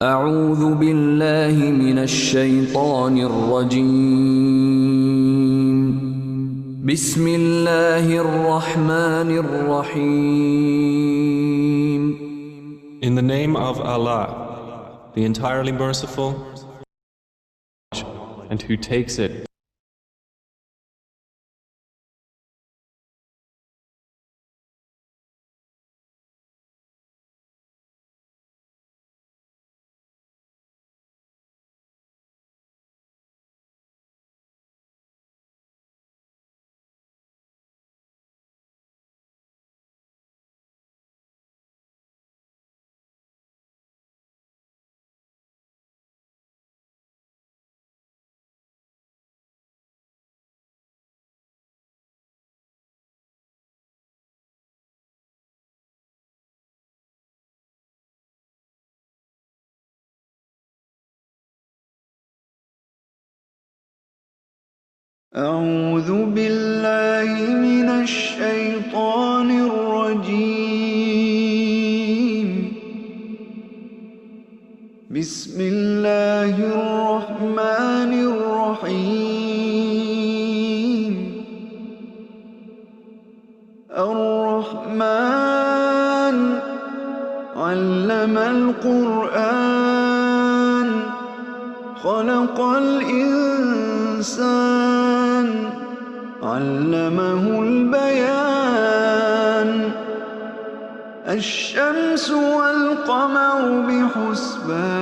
أعوذ بالله من الشيطان الرجيم. بسم الله الرحمن الرحيم. In the name of Allah, the entirely merciful, and who takes it. أعوذ بالله من الشيطان الرجيم. بسم الله الرحمن الرحيم. الرحمن علم القرآن خلق الإنسان علمه البيان. الشمس والقمر بحسبان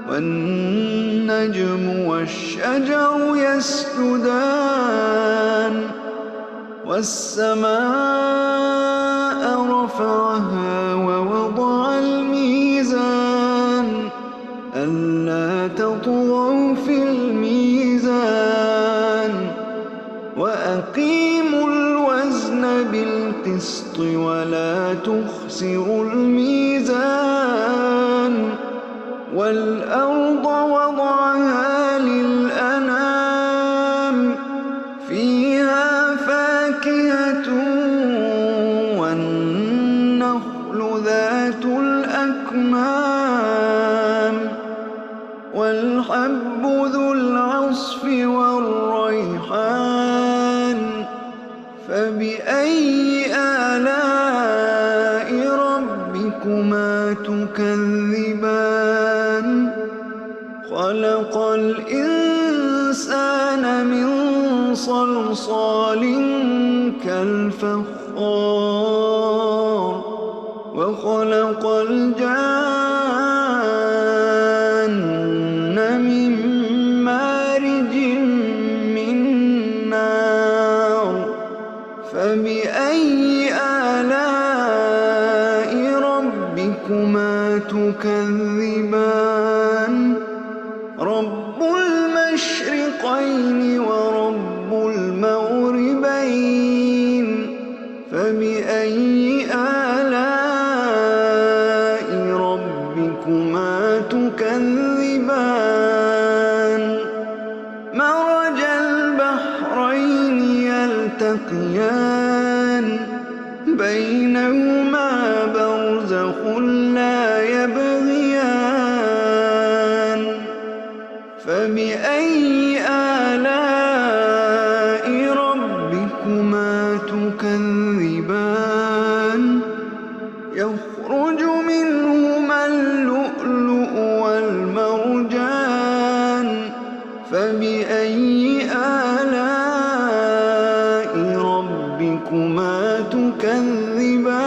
والنجم والشجر يسجدان. والسماء رفعها ووضع الميزان ألا تطغوا في الميزان وأقيموا الوزن بالقسط ولا تخسروا الميزان. والأرض وضعها للأنام فيها فاكهة والنخل ذات الأكمام والحب ذو العصف والريحان. فبأي آلاء ربكما تكذبان؟ خلق الإنسان من صلصال كالفخار وخلق الجان من مارج من نار. فبأي آلاء ربكما تكذبان؟ رب المشرقين ورب المغربين. فبأي آلاء ربكما تكذبان؟ مرج البحرين يلتقيان بينهما برزخ لا يبغيان. فبأي آلاء ربكما تكذبان؟ يخرج منهما اللؤلؤ والمرجان. فبأي آلاء ربكما تكذبان؟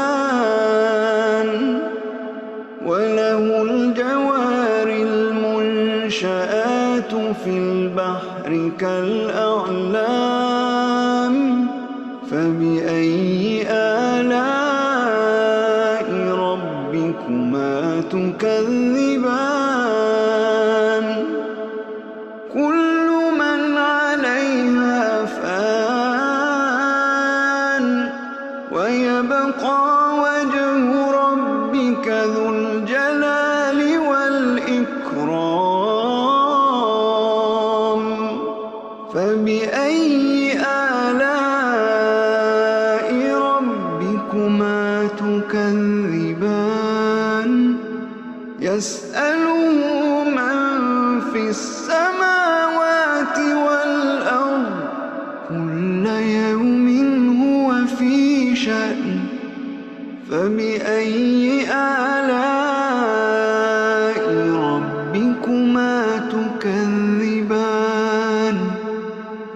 وله الجوار المنشآت في البحر كالأعلام. فبأي آلاء ربكما تكذبان؟ كل من عليها فان ويبقى وجه ربك ذو الجلال والإكرام. فبأي آلاء يوم هو في شأن فبأي آلاء ربكما تكذبان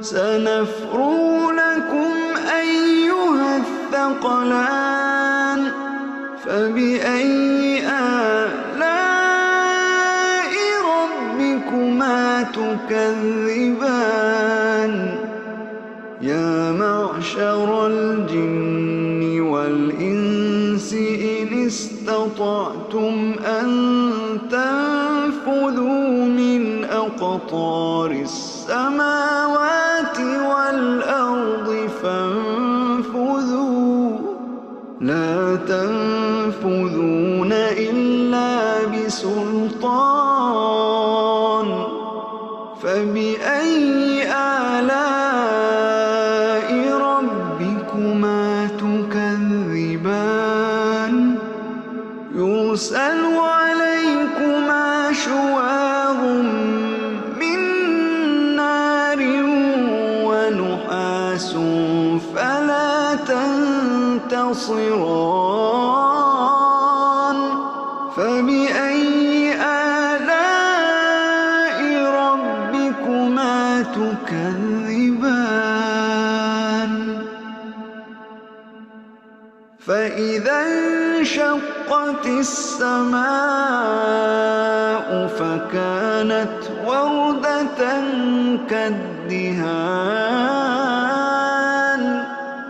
سنفرغ لكم أيها الثقلان فبأي آلاء ربكما تكذبان يا معشر الجن والإنس إن استطعتم أن تنفذوا من أقطار السماوات والأرض فانفذوا لا تنفذون إلا بسلطان فبأي آلاء ربكما تكذبان يرسل عليكما شواظ من نار ونحاس فلا تنتصران فبأي آلاء ربكما تكذبان فإذا انشقت السماء فكانت وردة كالدهان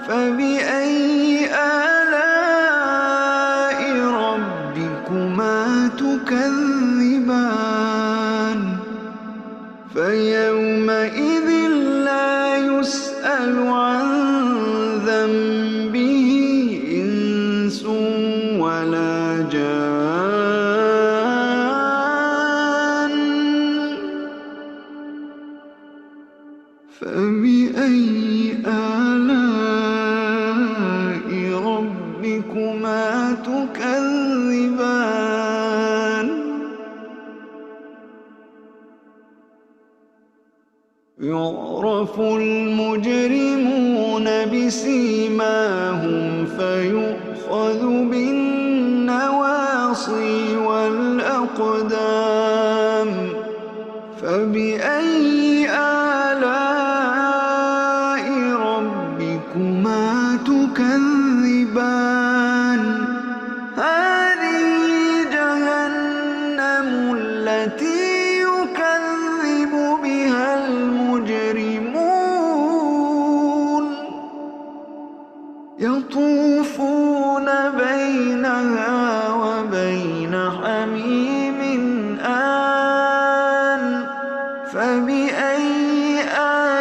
فبأي آلاء ربكما تكذبان فيومئذ لا يسأل عن ذنبه إنس ولا جان فبأي آلاء ربكما تكذبان يعرف المجرمون بسيماهم فيؤخذ بالنواصي والأقدام فبأي آلاء ربكما تكذبان هذه جهنم التي يكذب بها المجرمون يطوفون بينها وبين حميم آن فبأي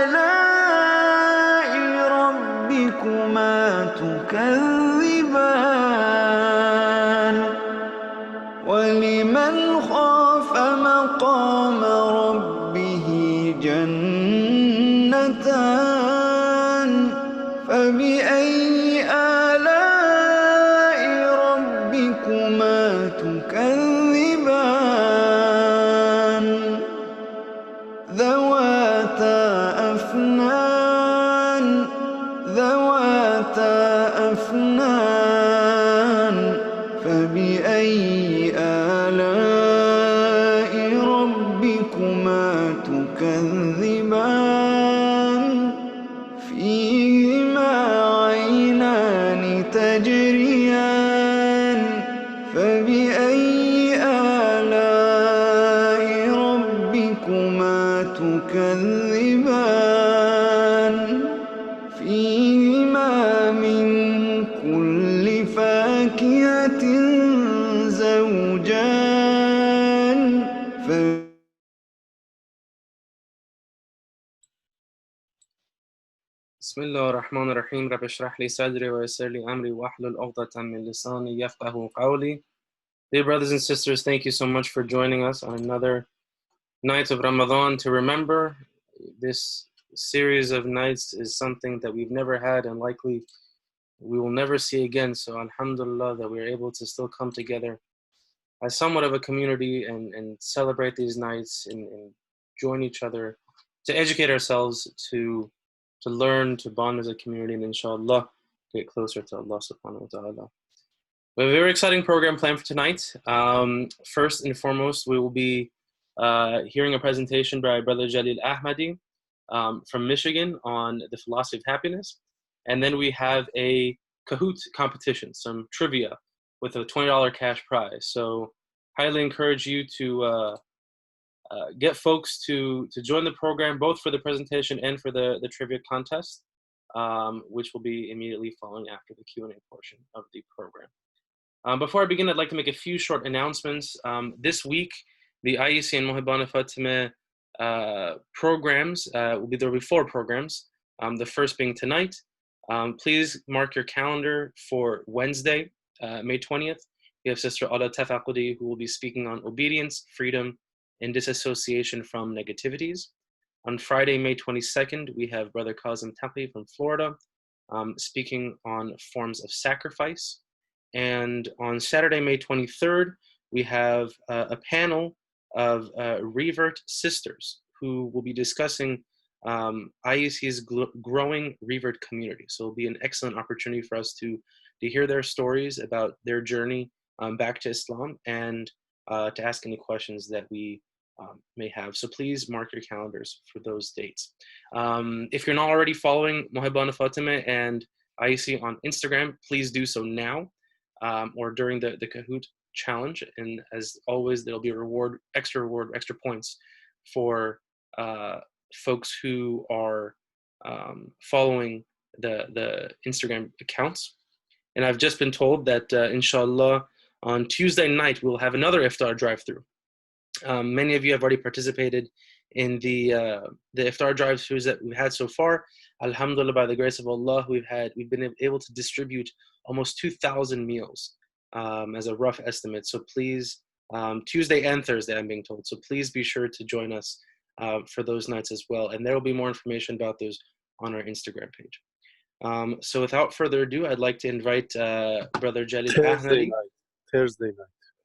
آلاء ربكما تكذبان ولمن خاف مقام ربه جنتان فبأي آلاء ربكما تكذبان ذواتا أفنان فبأي آلاء ربكما تكذبان فيهما عينان تجريان فبأي آلاء ربكما تكذبان فيهما من كل فاكهة زوجان بسم الله الرحمن الرحيم رب اشرح لي صدري ويسر لي أمري واحلل عقدة من لساني يفقهوا قولي. Dear brothers and sisters, thank you so much for joining us on another night of Ramadan. To remember, this series of nights is something that we've never had and likely we will never see again. So alhamdulillah that we're able to still come together as somewhat of a community and celebrate these nights and join each other to educate ourselves, to to learn, to bond as a community, and inshallah, get closer to Allah subhanahu wa ta'ala. We have a very exciting program planned for tonight. First and foremost, we will be hearing a presentation by Br Jaleel Ahmadi from Michigan on the philosophy of happiness. And then we have a Kahoot competition, some trivia with a $20 cash prize. So highly encourage you to get folks to join the program, both for the presentation and for the trivia contest, which will be immediately following after the Q&A portion of the program. Before I begin, I'd like to make a few short announcements. This week, the IEC and Mohibana Fatima programs, there will be 4 programs, the first being tonight. Please mark your calendar for Wednesday, May 20th. We have Sister Ala Tafaqudi, who will be speaking on obedience, freedom, and disassociation from negativities. On Friday, May 22nd, we have Brother Kazim Taqi from Florida speaking on forms of sacrifice. And on Saturday, May 23rd, we have a panel of revert sisters who will be discussing IEC's growing revert community. So it'll be an excellent opportunity for us to hear their stories about their journey back to Islam and to ask any questions that we may have. So please mark your calendars for those dates. If you're not already following Mohibana Fatima and IEC on Instagram, please do so now. Or during the Kahoot challenge. And as always, there'll be a extra points for folks who are following the Instagram accounts. And I've just been told that inshallah, on Tuesday night, we'll have another iftar drive-through. Many of you have already participated in the iftar drive-throughs that we've had so far. Alhamdulillah, by the grace of Allah, we've been able to distribute almost 2,000 meals as a rough estimate. So please, Tuesday and Thursday, I'm being told. So please be sure to join us for those nights as well. And there will be more information about those on our Instagram page. So without further ado, I'd like to invite Brother Jaleel Ahmadi.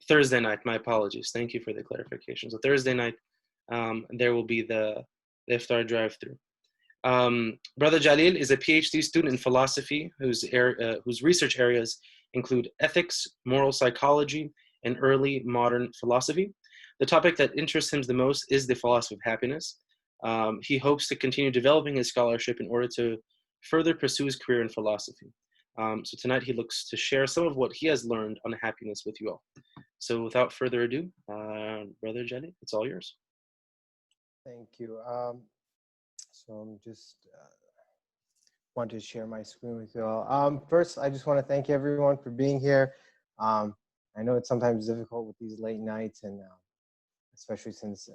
Thursday night, my apologies. Thank you for the clarification. So Thursday night, there will be the iftar drive-through. Brother Jaleel is a PhD student in philosophy whose research areas include ethics, moral psychology, and early modern philosophy. The topic that interests him the most is the philosophy of happiness. He hopes to continue developing his scholarship in order to further pursue his career in philosophy. So tonight he looks to share some of what he has learned on happiness with you all. So without further ado, Brother Jaleel, it's all yours. Thank you. So I'm just want to share my screen with you all. First, I just want to thank everyone for being here. I know it's sometimes difficult with these late nights, and especially since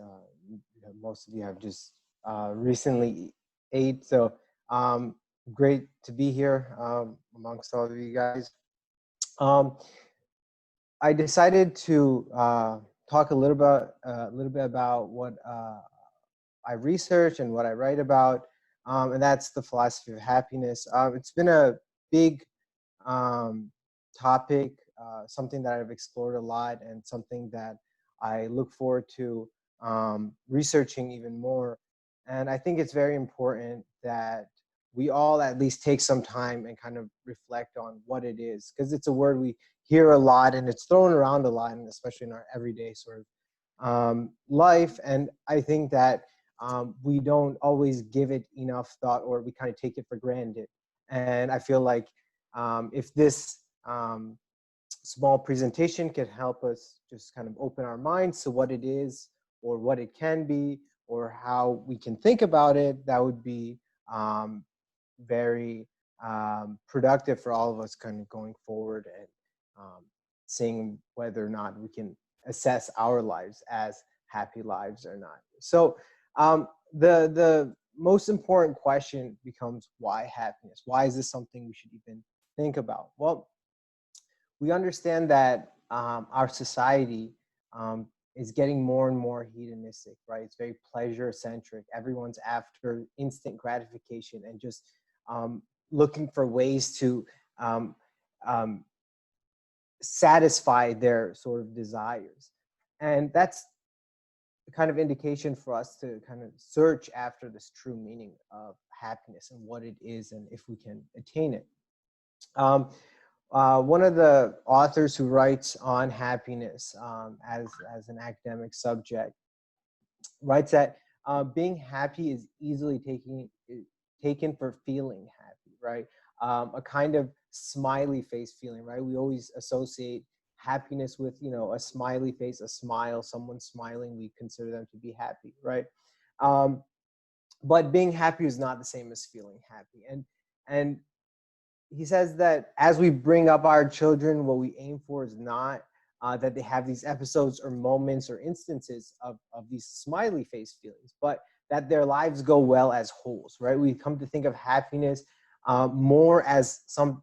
most of you have just recently ate. So great to be here amongst all of you guys. I decided to talk a little bit about what I research and what I write about, and that's the philosophy of happiness. It's been a big topic, something that I've explored a lot, and something that I look forward to researching even more. And I think it's very important that we all at least take some time and kind of reflect on what it is, because it's a word we hear a lot and it's thrown around a lot, and especially in our everyday sort of life. And I think that we don't always give it enough thought, or we kind of take it for granted. And I feel like if this small presentation can help us just kind of open our minds to what it is, or what it can be, or how we can think about it, that would be very productive for all of us kind of going forward, and seeing whether or not we can assess our lives as happy lives or not. So the most important question becomes, why happiness? Why is this something we should even think about? Well, we understand that our society is getting more and more hedonistic, right? It's very pleasure-centric. Everyone's after instant gratification and just looking for ways to satisfy their sort of desires. And that's the kind of indication for us to kind of search after this true meaning of happiness and what it is and if we can attain it. One of the authors who writes on happiness as an academic subject writes that being happy is easily taken for feeling happy, right? A kind of smiley face feeling, right? We always associate happiness with, a smiley face, a smile, someone smiling, we consider them to be happy, right? But being happy is not the same as feeling happy. And he says that as we bring up our children, what we aim for is not that they have these episodes or moments or instances of these smiley face feelings, but that their lives go well as wholes, right? We come to think of happiness more as something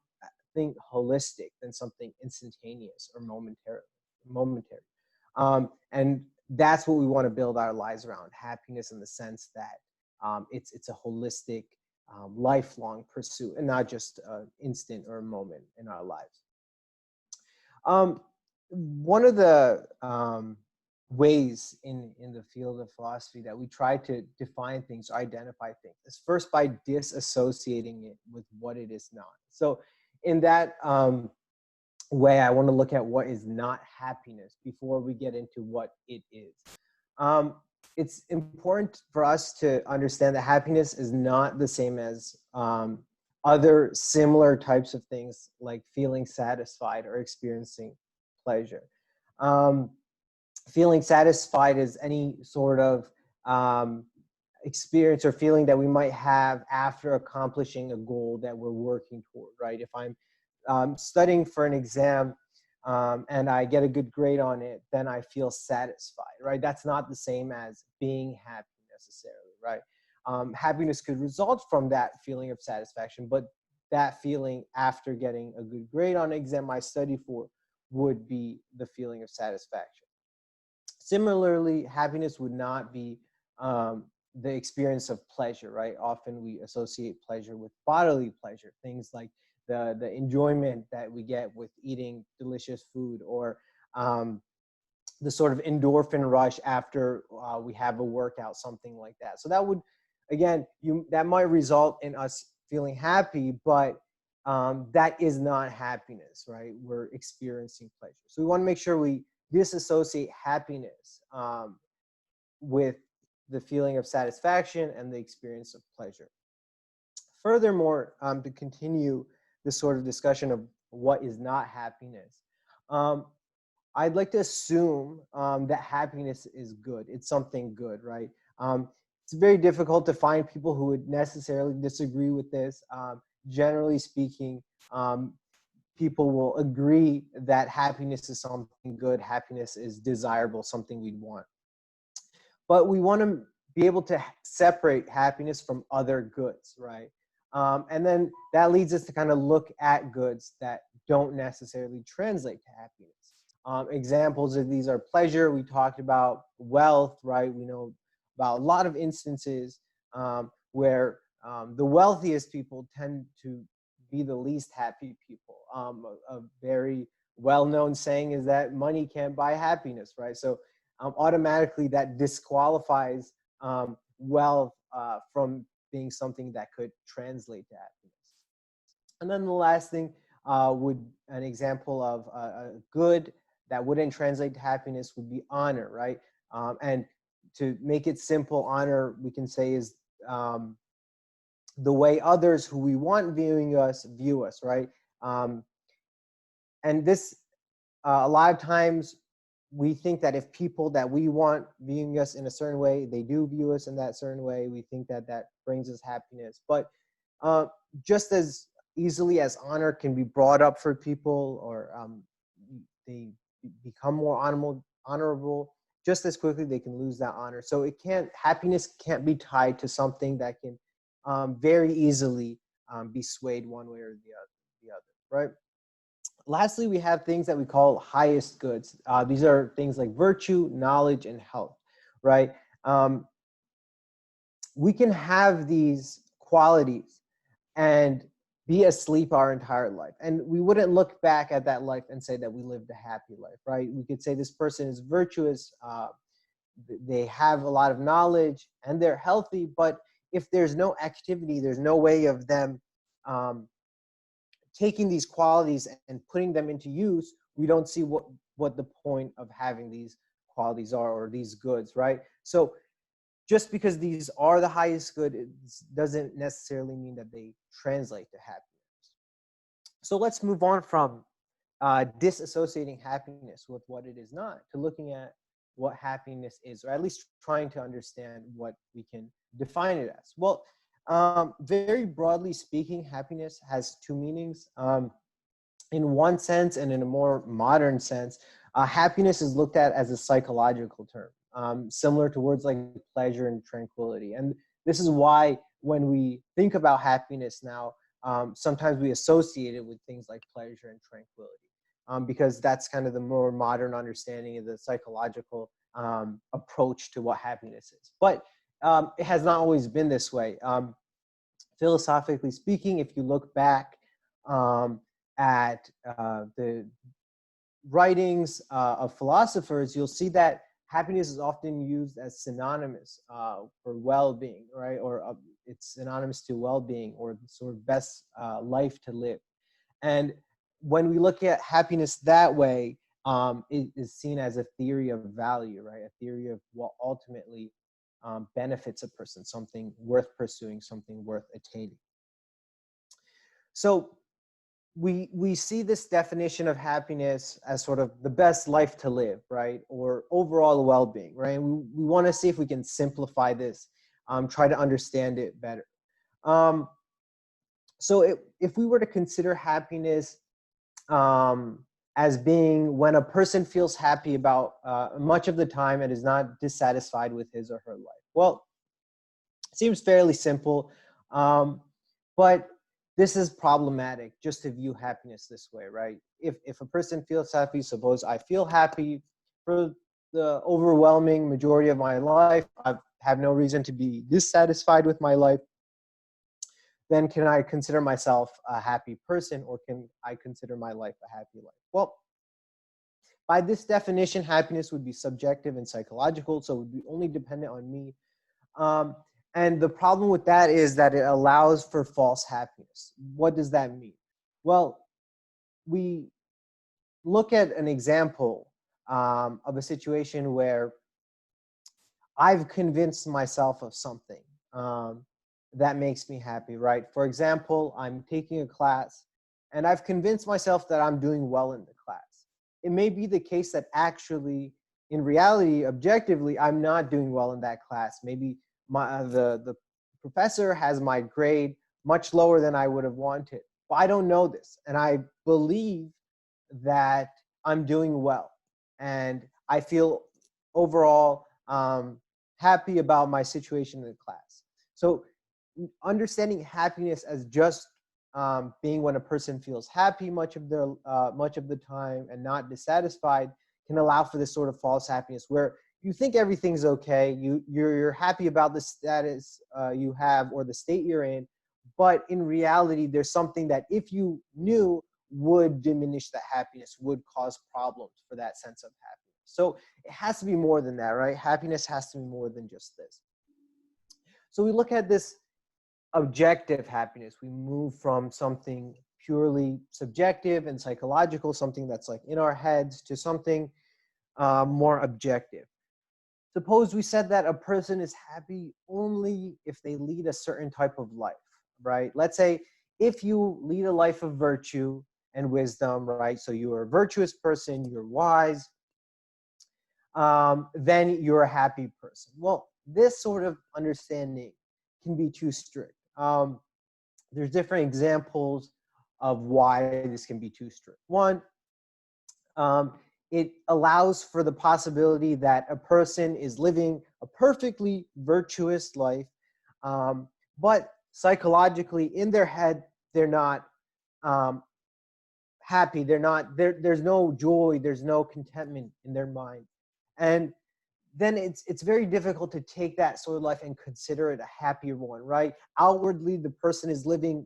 holistic than something instantaneous or momentary. And that's what we want to build our lives around, happiness in the sense that it's a holistic, lifelong pursuit and not just an instant or a moment in our lives. One of the ways in the field of philosophy that we try to define things or identify things is first by disassociating it with what it is not. So in that way, I want to look at what is not happiness before we get into what it is. It's important for us to understand that happiness is not the same as other similar types of things like feeling satisfied or experiencing pleasure. Feeling satisfied is any sort of experience or feeling that we might have after accomplishing a goal that we're working toward, right? If I'm studying for an exam and I get a good grade on it, then I feel satisfied, right? That's not the same as being happy necessarily, right? Happiness could result from that feeling of satisfaction, but that feeling after getting a good grade on an exam I study for would be the feeling of satisfaction. Similarly, happiness would not be the experience of pleasure, right? Often we associate pleasure with bodily pleasure, things like the enjoyment that we get with eating delicious food, or the sort of endorphin rush after we have a workout, something like that. So that would, again, that might result in us feeling happy, but that is not happiness, right? We're experiencing pleasure. So we want to make sure we disassociate happiness with the feeling of satisfaction and the experience of pleasure. Furthermore, to continue this sort of discussion of what is not happiness, I'd like to assume that happiness is good. It's something good, right? It's very difficult to find people who would necessarily disagree with this. Generally speaking, people will agree that happiness is something good. Happiness is desirable, something we'd want. But we want to be able to separate happiness from other goods, right? And then that leads us to kind of look at goods that don't necessarily translate to happiness. Examples of these are pleasure. We talked about wealth, right? We know about a lot of instances where the wealthiest people tend to be the least happy people. A very well-known saying is that money can't buy happiness, right? So automatically that disqualifies wealth from being something that could translate to happiness. And then the last thing an example of a good that wouldn't translate to happiness would be honor, right? And to make it simple, honor, we can say, is the way others who we want viewing us view us, right? And this, a lot of times, we think that if people that we want viewing us in a certain way, they do view us in that certain way, we think that that brings us happiness. But just as easily as honor can be brought up for people, or they become more honorable, just as quickly they can lose that honor. So happiness can't be tied to something that can very easily be swayed one way or the other, right? Lastly, we have things that we call highest goods. These are things like virtue, knowledge, and health, right? We can have these qualities and be asleep our entire life, and we wouldn't look back at that life and say that we lived a happy life, right? We could say this person is virtuous, they have a lot of knowledge, and they're healthy, but if there's no activity, there's no way of them taking these qualities and putting them into use, we don't see what the point of having these qualities are, or these goods, right? So just because these are the highest good, it doesn't necessarily mean that they translate to happiness. So let's move on from disassociating happiness with what it is not, to looking at what happiness is, or at least trying to understand what we can define it as. Well, very broadly speaking, happiness has two meanings. In one sense, and in a more modern sense, happiness is looked at as a psychological term, similar to words like pleasure and tranquility. And this is why when we think about happiness now, sometimes we associate it with things like pleasure and tranquility, because that's kind of the more modern understanding of the psychological approach to what happiness is. But it has not always been this way. Philosophically speaking, if you look back at the writings of philosophers, you'll see that happiness is often used as synonymous for well-being, right? Or it's synonymous to well-being, or the sort of best life to live. And when we look at happiness that way, it is seen as a theory of value, right? A theory of what ultimately benefits a person, something worth pursuing, something worth attaining. So we see this definition of happiness as sort of the best life to live, right? Or overall well-being, right? And we want to see if we can simplify this, try to understand it better. So if we were to consider happiness as being when a person feels happy about much of the time and is not dissatisfied with his or her life. Well, it seems fairly simple, but this is problematic just to view happiness this way, right? If a person feels happy, suppose I feel happy for the overwhelming majority of my life, I have no reason to be dissatisfied with my life, then can I consider myself a happy person, or can I consider my life a happy life? Well, by this definition, happiness would be subjective and psychological, so it would be only dependent on me. And the problem with that is that it allows for false happiness. What does that mean? Well, we look at an example of a situation where I've convinced myself of something that makes me happy, right? For example, I'm taking a class and I've convinced myself that I'm doing well in the class. It may be the case that actually, in reality, objectively, I'm not doing well in that class. Maybe the professor has my grade much lower than I would have wanted. But I don't know this, and I believe that I'm doing well, and I feel overall happy about my situation in the class. So understanding happiness as just being when a person feels happy much of the time and not dissatisfied can allow for this sort of false happiness where you think everything's okay, you're happy about the status you have or the state you're in, but in reality there's something that if you knew would diminish that happiness, would cause problems for that sense of happiness. So it has to be more than that, right? Happiness has to be more than just this. So we look at this objective happiness. We move from something purely subjective and psychological, something that's like in our heads, to something more objective. Suppose we said that a person is happy only if they lead a certain type of life, right? Let's say if you lead a life of virtue and wisdom, right? So you're a virtuous person, you're wise, then you're a happy person. Well, this sort of understanding can be too strict. There's different examples of why this can be too strict. One, it allows for the possibility that a person is living a perfectly virtuous life, but psychologically in their head, they're not happy. There's no joy, there's no contentment in their mind. And then it's very difficult to take that sort of life and consider it a happier one, right? Outwardly, the person is living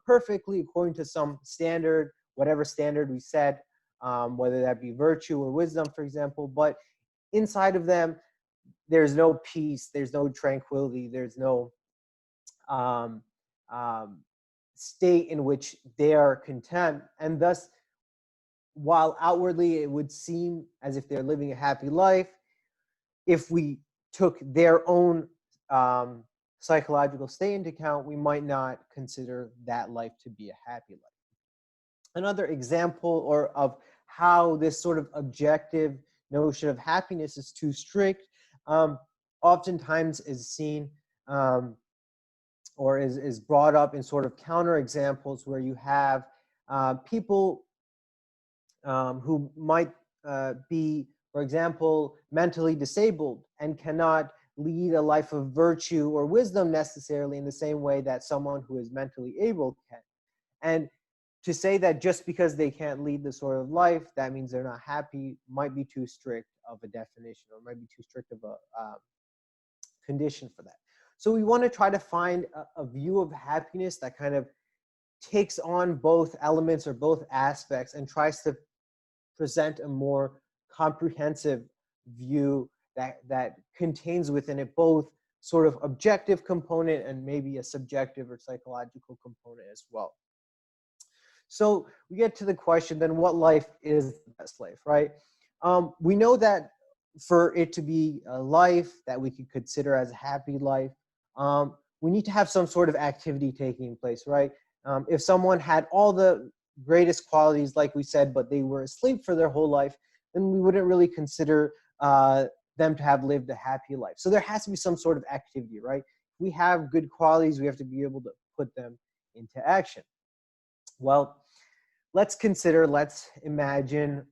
perfectly according to some standard, whatever standard we set, whether that be virtue or wisdom, for example. But inside of them, there's no peace, there's no tranquility, there's no um, um, state in which they are content, and thus, while outwardly it would seem as if they're living a happy life, if we took their own psychological state into account, we might not consider that life to be a happy life. Another example or of how this sort of objective notion of happiness is too strict, oftentimes is seen or is brought up in sort of counter examples where you have people who might be, for example, mentally disabled and cannot lead a life of virtue or wisdom necessarily in the same way that someone who is mentally able can. And to say that just because they can't lead this sort of life, that means they're not happy, might be too strict of a definition, or might be too strict of a condition for that. So we want to try to find a view of happiness that kind of takes on both elements or both aspects and tries to present a more comprehensive view that contains within it both sort of objective component and maybe a subjective or psychological component as well. So we get to the question, then what life is the best life, right? We know that for it to be a life that we could consider as a happy life, we need to have some sort of activity taking place, right? If someone had all the greatest qualities, like we said, but they were asleep for their whole life, then we wouldn't really consider them to have lived a happy life. So there has to be some sort of activity, right? If we have good qualities, we have to be able to put them into action. Well, let's imagine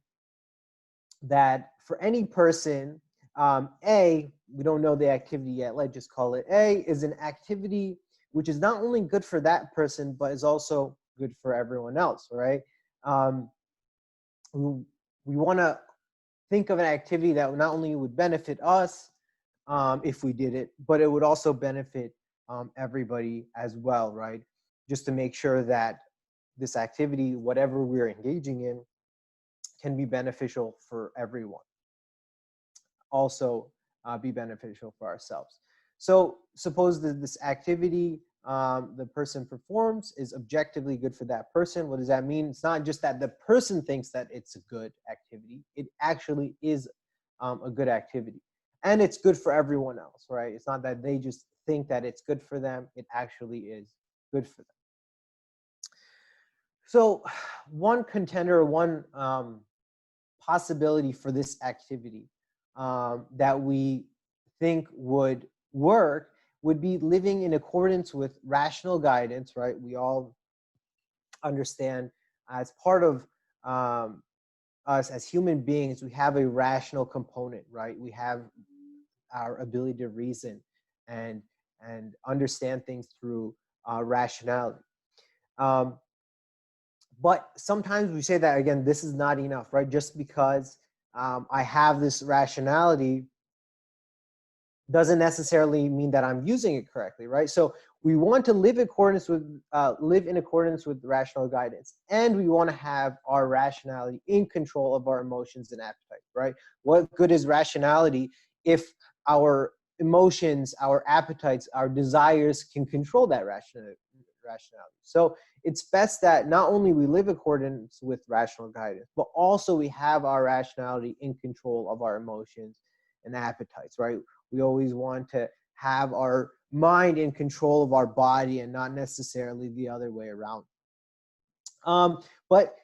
that for any person, A, we don't know the activity yet, let's just call it A, is an activity which is not only good for that person, but is also good for everyone else, right? We want to think of an activity that not only would benefit us if we did it, but it would also benefit everybody as well, right? Just to make sure that this activity, whatever we're engaging in, can be beneficial for everyone. Also be beneficial for ourselves. So suppose that this activity the person performs is objectively good for that person. What does that mean? It's not just that the person thinks that it's a good activity. It actually is a good activity. And it's good for everyone else, right? It's not that they just think that it's good for them. It actually is good for them. So one contender, one possibility for this activity that we think would work would be living in accordance with rational guidance, right? We all understand as part of us as human beings, we have a rational component, right? We have our ability to reason and understand things through rationality. But sometimes we say that, again, this is not enough, right? Just because I have this rationality doesn't necessarily mean that I'm using it correctly, right? So we want to live in accordance with rational guidance, and we want to have our rationality in control of our emotions and appetite, right? What good is rationality if our emotions, our appetites, our desires can control that rationality? So it's best that not only we live in accordance with rational guidance, but also we have our rationality in control of our emotions and appetites, right? We always want to have our mind in control of our body and not necessarily the other way around. But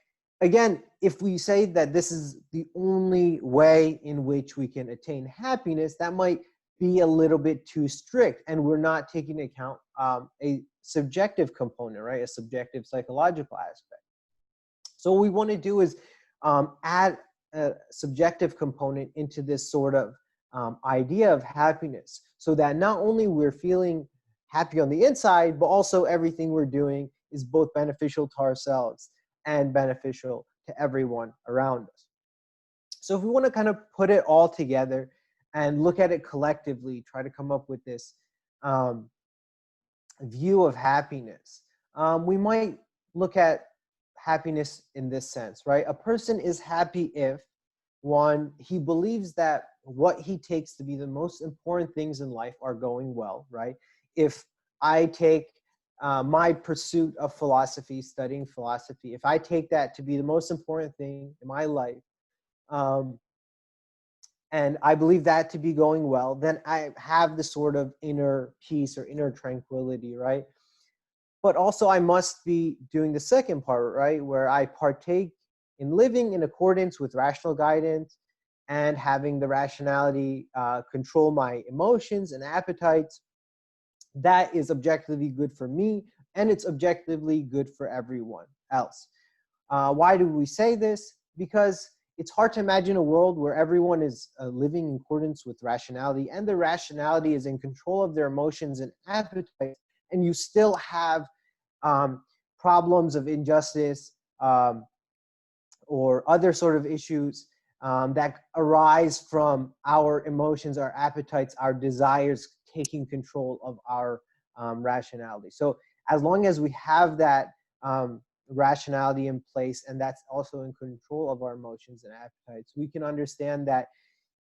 again, if we say that this is the only way in which we can attain happiness, that might be a little bit too strict, and we're not taking into account a subjective component, right? A subjective psychological aspect. So what we want to do is add a subjective component into this sort of idea of happiness, so that not only we're feeling happy on the inside, but also everything we're doing is both beneficial to ourselves and beneficial to everyone around us. So if we want to kind of put it all together and look at it collectively, try to come up with this view of happiness, we might look at happiness in this sense, right? A person is happy if, one, he believes that what he takes to be the most important things in life are going well, right? If I take my pursuit of philosophy, studying philosophy, if I take that to be the most important thing in my life, and I believe that to be going well, then I have the sort of inner peace or inner tranquility, right? But also I must be doing the second part, right? Where I partake in living in accordance with rational guidance and having the rationality control my emotions and appetites. That is objectively good for me, and it's objectively good for everyone else. Why do we say this? Because it's hard to imagine a world where everyone is living in accordance with rationality, and the rationality is in control of their emotions and appetites, and you still have problems of injustice or other sort of issues that arise from our emotions, our appetites, our desires taking control of our rationality. So as long as we have that rationality in place, and that's also in control of our emotions and appetites, we can understand that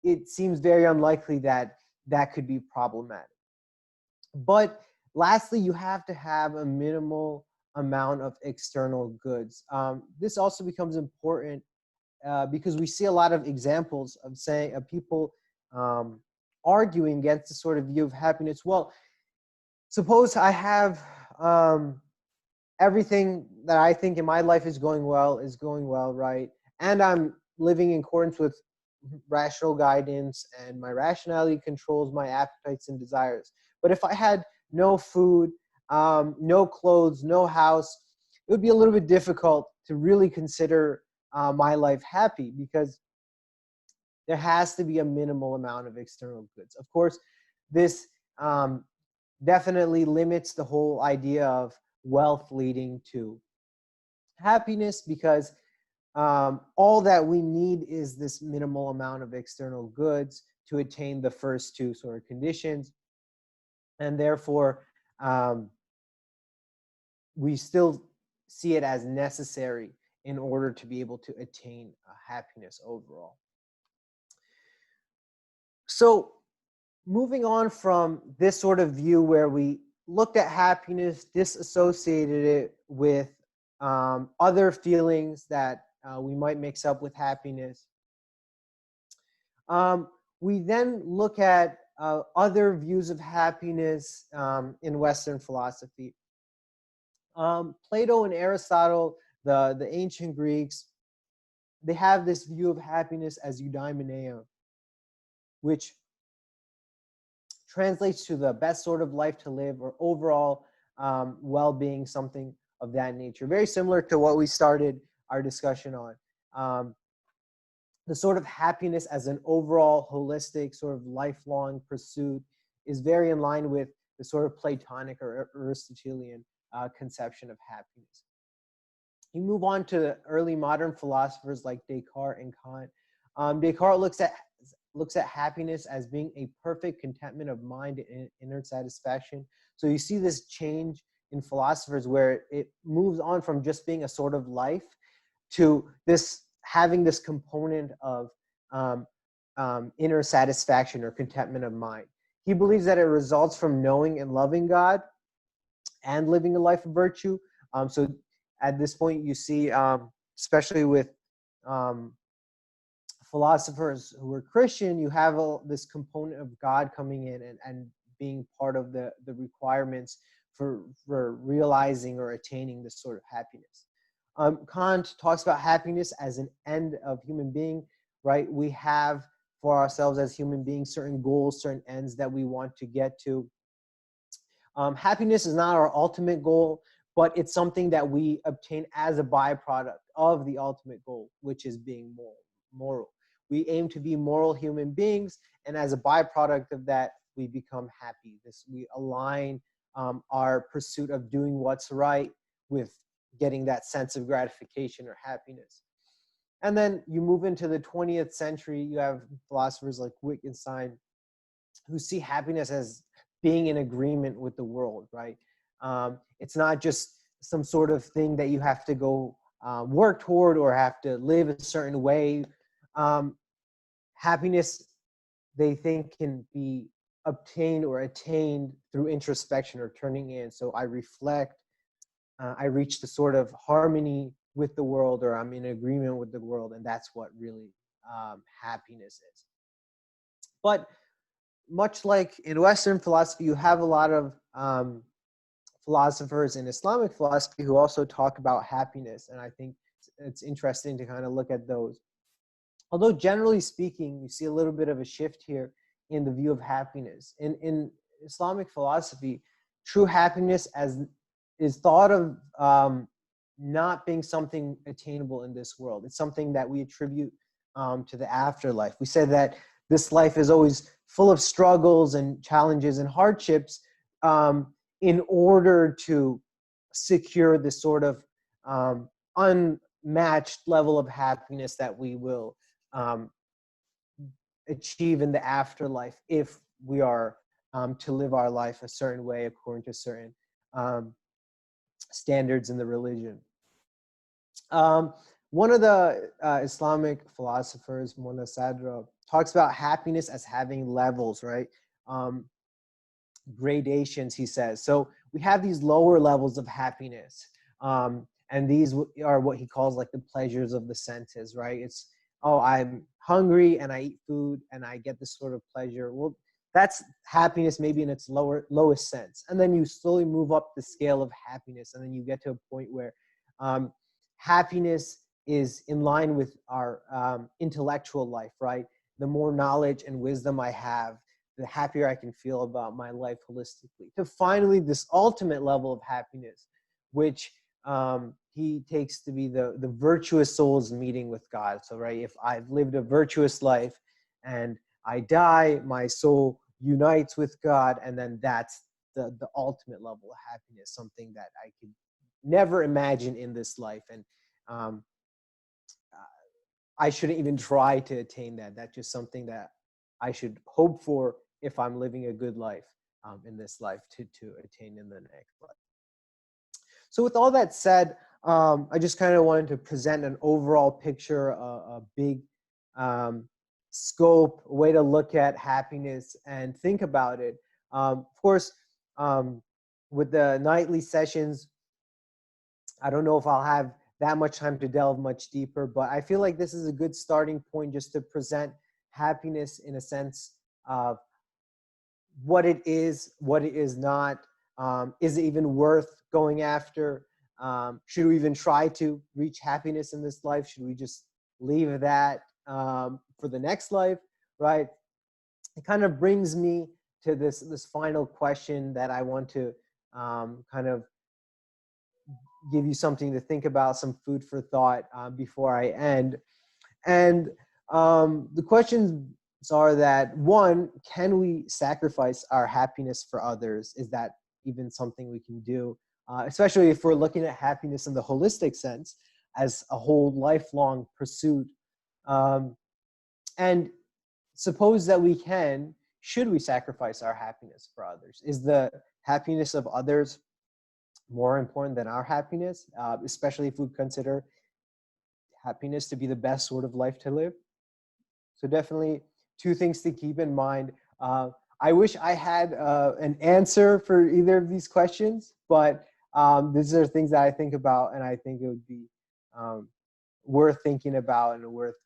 it seems very unlikely that that could be problematic. But lastly, you have to have a minimal amount of external goods. This also becomes important because we see a lot of examples of people arguing against the sort of view of happiness. Well, suppose I have everything that I think in my life is going well, right? And I'm living in accordance with rational guidance, and my rationality controls my appetites and desires. But if I had no food, no clothes, no house, it would be a little bit difficult to really consider my life happy, because there has to be a minimal amount of external goods. Of course, this definitely limits the whole idea of wealth leading to happiness, because all that we need is this minimal amount of external goods to attain the first two sort of conditions. And therefore, we still see it as necessary in order to be able to attain happiness overall. So moving on from this sort of view where we looked at happiness, disassociated it with other feelings that we might mix up with happiness, we then look at other views of happiness in Western philosophy. Plato and Aristotle, the ancient Greeks, they have this view of happiness as eudaimonia, which translates to the best sort of life to live, or overall well-being, something of that nature. Very similar to what we started our discussion on. The sort of happiness as an overall holistic sort of lifelong pursuit is very in line with the sort of Platonic or Aristotelian conception of happiness. You move on to the early modern philosophers like Descartes and Kant. Descartes looks at happiness as being a perfect contentment of mind and inner satisfaction. So you see this change in philosophers where it moves on from just being a sort of life to this having this component of inner satisfaction or contentment of mind. He believes that it results from knowing and loving God and living a life of virtue. So at this point, you see, especially with philosophers who are Christian, you have this component of God coming in and being part of the requirements for realizing or attaining this sort of happiness. Kant talks about happiness as an end of human being, right? We have for ourselves as human beings certain goals, certain ends that we want to get to. Happiness is not our ultimate goal, but it's something that we obtain as a byproduct of the ultimate goal, which is being moral. We aim to be moral human beings, and as a byproduct of that, we become happy. We align our pursuit of doing what's right with getting that sense of gratification or happiness. And then you move into the 20th century, you have philosophers like Wittgenstein who see happiness as being in agreement with the world, right? It's not just some sort of thing that you have to go work toward or have to live a certain way. Happiness, they think, can be obtained or attained through introspection or turning in. So I reflect, I reach the sort of harmony with the world, or I'm in agreement with the world, and that's what really happiness is. But much like in Western philosophy, you have a lot of philosophers in Islamic philosophy who also talk about happiness, and I think it's interesting to kind of look at those. Although generally speaking, you see a little bit of a shift here in the view of happiness. In Islamic philosophy, true happiness is thought of not being something attainable in this world. It's something that we attribute to the afterlife. We say that this life is always full of struggles and challenges and hardships in order to secure this sort of unmatched level of happiness that we will achieve in the afterlife if we are to live our life a certain way according to certain standards in the religion. One of the Islamic philosophers, Mona Sadra, talks about happiness as having levels, right? Gradations, he says. So we have these lower levels of happiness. And these are what he calls like the pleasures of the senses, right? It's, oh, I'm hungry and I eat food and I get this sort of pleasure. Well, that's happiness maybe in its lowest sense. And then you slowly move up the scale of happiness, and then you get to a point where happiness is in line with our intellectual life, right? The more knowledge and wisdom I have, the happier I can feel about my life holistically. To finally this ultimate level of happiness, which he takes to be the virtuous soul's meeting with God. So, right, if I've lived a virtuous life and I die, my soul unites with God, and then that's the ultimate level of happiness, something that I could never imagine in this life. And I shouldn't even try to attain that. That's just something that I should hope for if I'm living a good life in this life to attain in the next life. So with all that said, I just kind of wanted to present an overall picture, a big scope, a way to look at happiness and think about it. Of course, with the nightly sessions, I don't know if I'll have that much time to delve much deeper, but I feel like this is a good starting point just to present happiness in a sense of what it is not. Is it even worth going after? Should we even try to reach happiness in this life? Should we just leave that for the next life, right? It kind of brings me to this final question that I want to kind of give you something to think about, some food for thought before I end. And the questions are that, one, can we sacrifice our happiness for others? Is that even something we can do? Especially if we're looking at happiness in the holistic sense as a whole lifelong pursuit. And suppose that we can, should we sacrifice our happiness for others? Is the happiness of others more important than our happiness, especially if we consider happiness to be the best sort of life to live? So definitely two things to keep in mind. I wish I had an answer for either of these questions, but these are things that I think about, and I think it would be worth thinking about and worth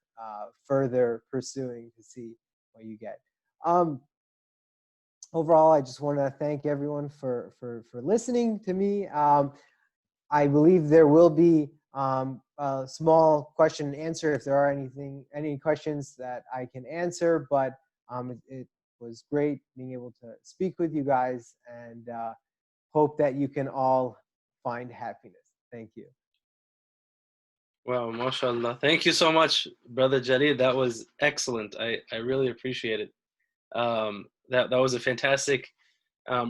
further pursuing to see what you get. Overall, I just want to thank everyone for listening to me. I believe there will be a small question and answer if there are any questions that I can answer, but it was great being able to speak with you guys, and hope that you can all find happiness. Thank you. Wow, mashallah. Thank you so much, Brother Jaleel. That was excellent. I really appreciate it. That was a fantastic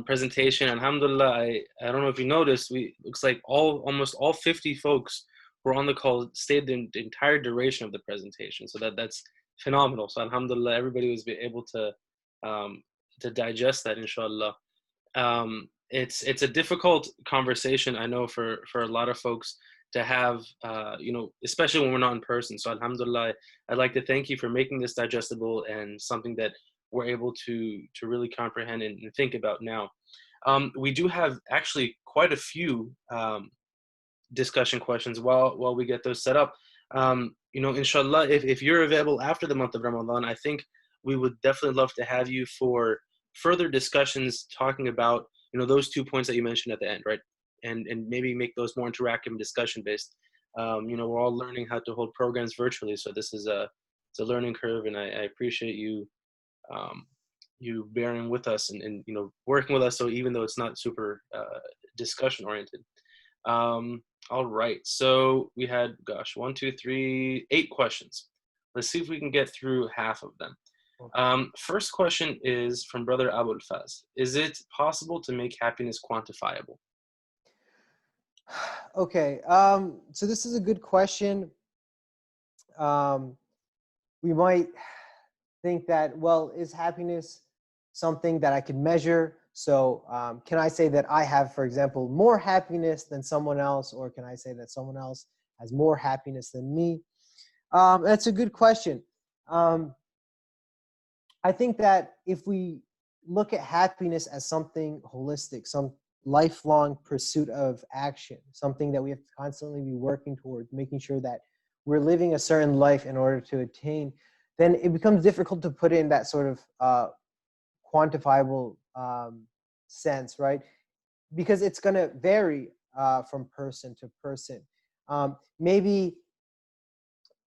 presentation. Alhamdulillah, I don't know if you noticed, looks like almost all 50 folks who were on the call stayed the entire duration of the presentation. So that's phenomenal. So alhamdulillah, everybody was able to digest that, inshallah. It's a difficult conversation, I know, for a lot of folks to have, especially when we're not in person. So alhamdulillah, I'd like to thank you for making this digestible and something that we're able to really comprehend and think about now. We do have actually quite a few discussion questions while we get those set up. Inshallah, if you're available after the month of Ramadan, I think we would definitely love to have you for further discussions talking about those 2 points that you mentioned at the end, right? And maybe make those more interactive and discussion based. We're all learning how to hold programs virtually, so this is it's a learning curve, and I appreciate you you bearing with us and working with us. So even though it's not super discussion oriented. All right, so we had, gosh, 1, 2, 3, 8 questions. Let's see if we can get through half of them. First question is from Brother Abul Faz. Is it possible to make happiness quantifiable? Okay, so this is a good question. We might think that, well, is happiness something that I can measure? So can I say that I have, for example, more happiness than someone else, or can I say that someone else has more happiness than me? That's a good question. I think that if we look at happiness as something holistic, some lifelong pursuit of action, something that we have to constantly be working towards, making sure that we're living a certain life in order to attain, then it becomes difficult to put in that sort of quantifiable sense, right? Because it's going to vary from person to person. Maybe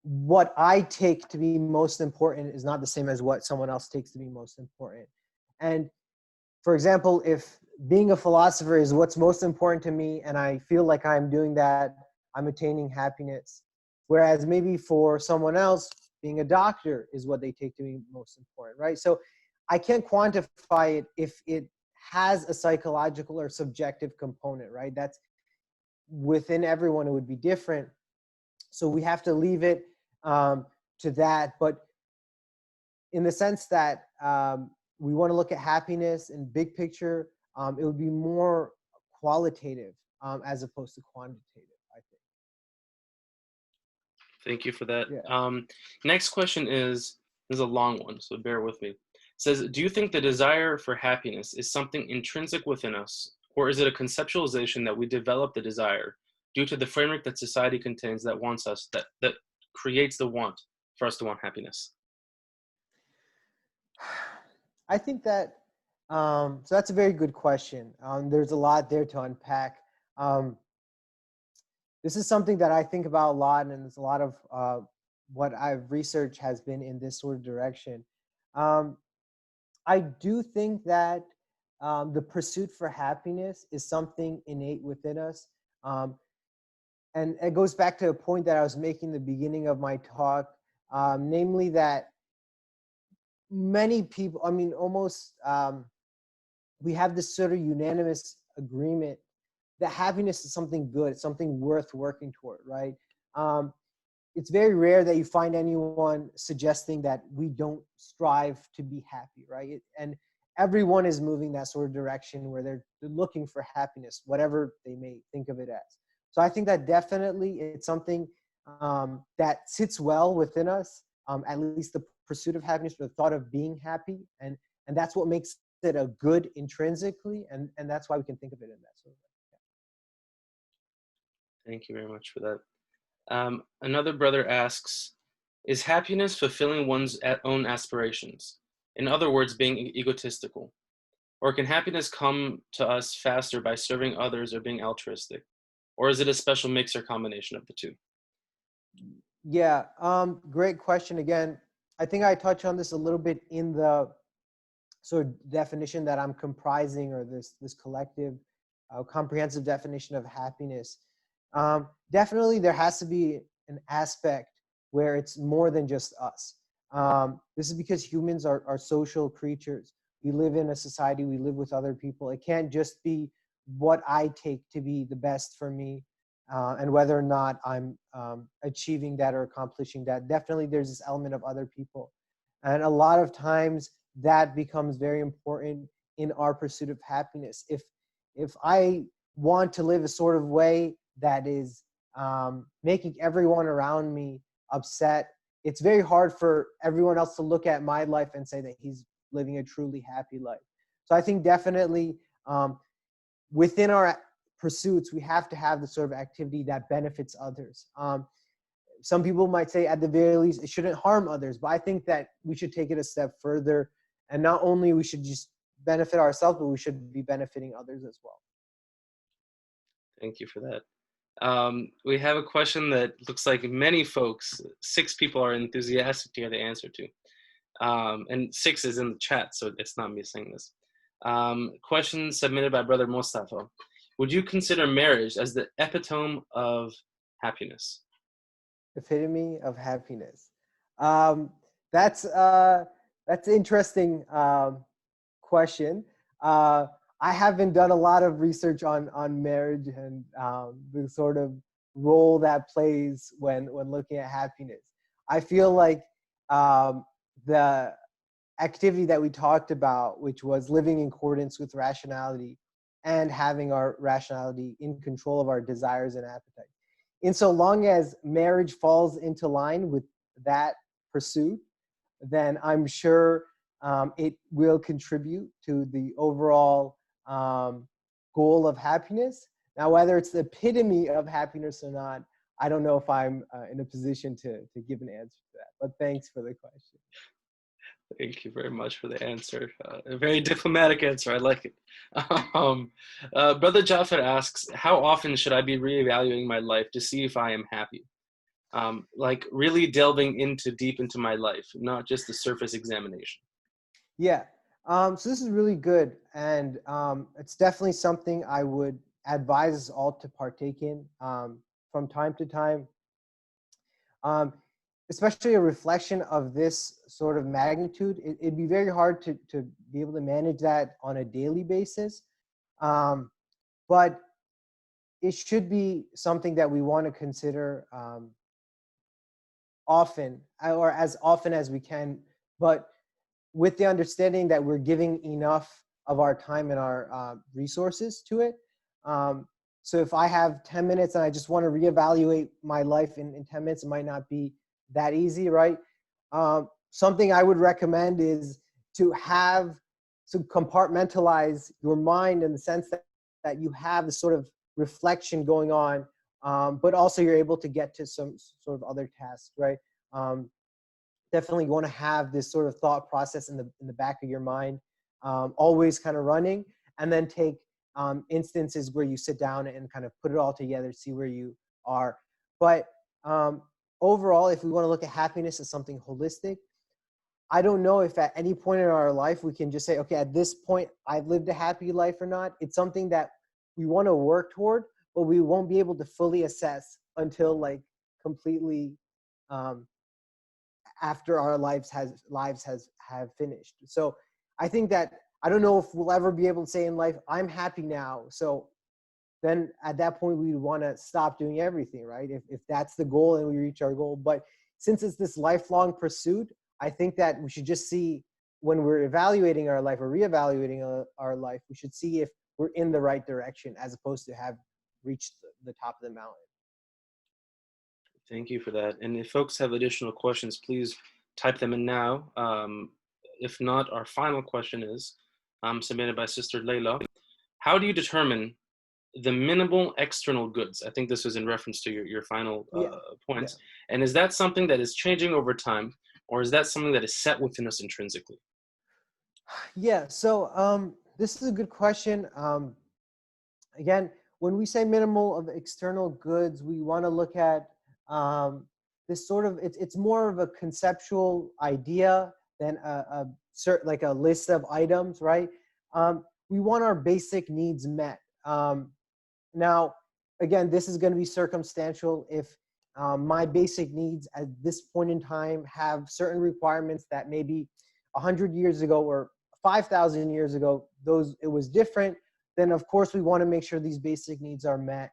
what I take to be most important is not the same as what someone else takes to be most important. And for example, if being a philosopher is what's most important to me, and I feel like I'm doing that, I'm attaining happiness. Whereas maybe for someone else, being a doctor is what they take to be most important, right? So I can't quantify it if it has a psychological or subjective component, right? That's within everyone, it would be different. So we have to leave it to that. But in the sense that we want to look at happiness in big picture, it would be more qualitative as opposed to quantitative, I think. Thank you for that. Yeah. Next question is a long one, so bear with me. It says, do you think the desire for happiness is something intrinsic within us, or is it a conceptualization that we develop the desire due to the framework that society contains that wants us, that creates the want for us to want happiness? I think that, so that's a very good question. There's a lot there to unpack. This is something that I think about a lot, and there's a lot of what I've researched has been in this sort of direction. I do think that the pursuit for happiness is something innate within us. And it goes back to a point that I was making in the beginning of my talk, namely that many people, I mean, almost we have this sort of unanimous agreement that happiness is something good, something worth working toward, right? It's very rare that you find anyone suggesting that we don't strive to be happy, right? And everyone is moving that sort of direction where they're looking for happiness, whatever they may think of it as. So I think that definitely it's something that sits well within us, at least the pursuit of happiness, the thought of being happy. And that's what makes it a good intrinsically. And that's why we can think of it in that sort of way. Thank you very much for that. Another brother asks, is happiness fulfilling one's own aspirations? In other words, being egotistical? Or can happiness come to us faster by serving others or being altruistic? Or is it a special mix or combination of the two? Yeah, great question. Again, I think I touched on this a little bit in the sort of definition that I'm comprising, or this collective comprehensive definition of happiness. Definitely there has to be an aspect where it's more than just us. This is because humans are social creatures. We live in a society, we live with other people. It can't just be what I take to be the best for me, and whether or not I'm achieving that or accomplishing that. Definitely there's this element of other people. And a lot of times that becomes very important in our pursuit of happiness. If I want to live a sort of way that is making everyone around me upset, it's very hard for everyone else to look at my life and say that he's living a truly happy life. So I think definitely within our pursuits, we have to have the sort of activity that benefits others. Some people might say at the very least, it shouldn't harm others, but I think that we should take it a step further. And not only we should just benefit ourselves, but we should be benefiting others as well. Thank you for that. We have a question that looks like many folks, 6 people are enthusiastic to hear the answer to. And 6 is in the chat, so it's not me saying this. Question submitted by Brother Mustafa. Would you consider marriage as the epitome of happiness? Epitome of happiness. That's an interesting question. I haven't done a lot of research on marriage and the sort of role that plays when looking at happiness. I feel like the activity that we talked about, which was living in accordance with rationality and having our rationality in control of our desires and appetites. In so long as marriage falls into line with that pursuit, then I'm sure it will contribute to the overall goal of happiness. Now, whether it's the epitome of happiness or not, I don't know if I'm in a position to give an answer to that, but thanks for the question. Thank you very much for the answer. A very diplomatic answer. I like it. Brother Jafar asks, how often should I be reevaluating my life to see if I am happy? Like really delving deep into my life, not just the surface examination. Yeah. So this is really good. And it's definitely something I would advise us all to partake in from time to time. Especially a reflection of this sort of magnitude, it'd be very hard to be able to manage that on a daily basis. But it should be something that we want to consider often, or as often as we can, but with the understanding that we're giving enough of our time and our resources to it. So if I have 10 minutes and I just want to reevaluate my life in 10 minutes, it might not be that easy, right? Something I would recommend is to compartmentalize your mind in the sense that you have this sort of reflection going on, but also you're able to get to some sort of other tasks, right? Definitely you want to have this sort of thought process in the back of your mind, always kind of running, and then take instances where you sit down and kind of put it all together, see where you are. But overall, if we want to look at happiness as something holistic, I don't know if at any point in our life we can just say, okay, at this point, I've lived a happy life or not. It's something that we want to work toward, but we won't be able to fully assess until like completely after our lives have finished. So I think that, I don't know if we'll ever be able to say in life, I'm happy now. So then at that point, we want to stop doing everything, right? If that's the goal and we reach our goal. But since it's this lifelong pursuit, I think that we should just see when we're evaluating our life or reevaluating our life, we should see if we're in the right direction as opposed to have reached the top of the mountain. Thank you for that. And if folks have additional questions, please type them in now. If not, our final question is submitted by Sister Layla. How do you determine the minimal external goods? I think this was in reference to your final points. Yeah. And is that something that is changing over time, or is that something that is set within us intrinsically? Yeah, so this is a good question. Again, when we say minimal of external goods, we want to look at this sort of, it's more of a conceptual idea than a certain, like a list of items, right? We want our basic needs met. Now, again, this is going to be circumstantial. If my basic needs at this point in time have certain requirements that maybe 100 years ago or 5,000 years ago, it was different, then of course we want to make sure these basic needs are met.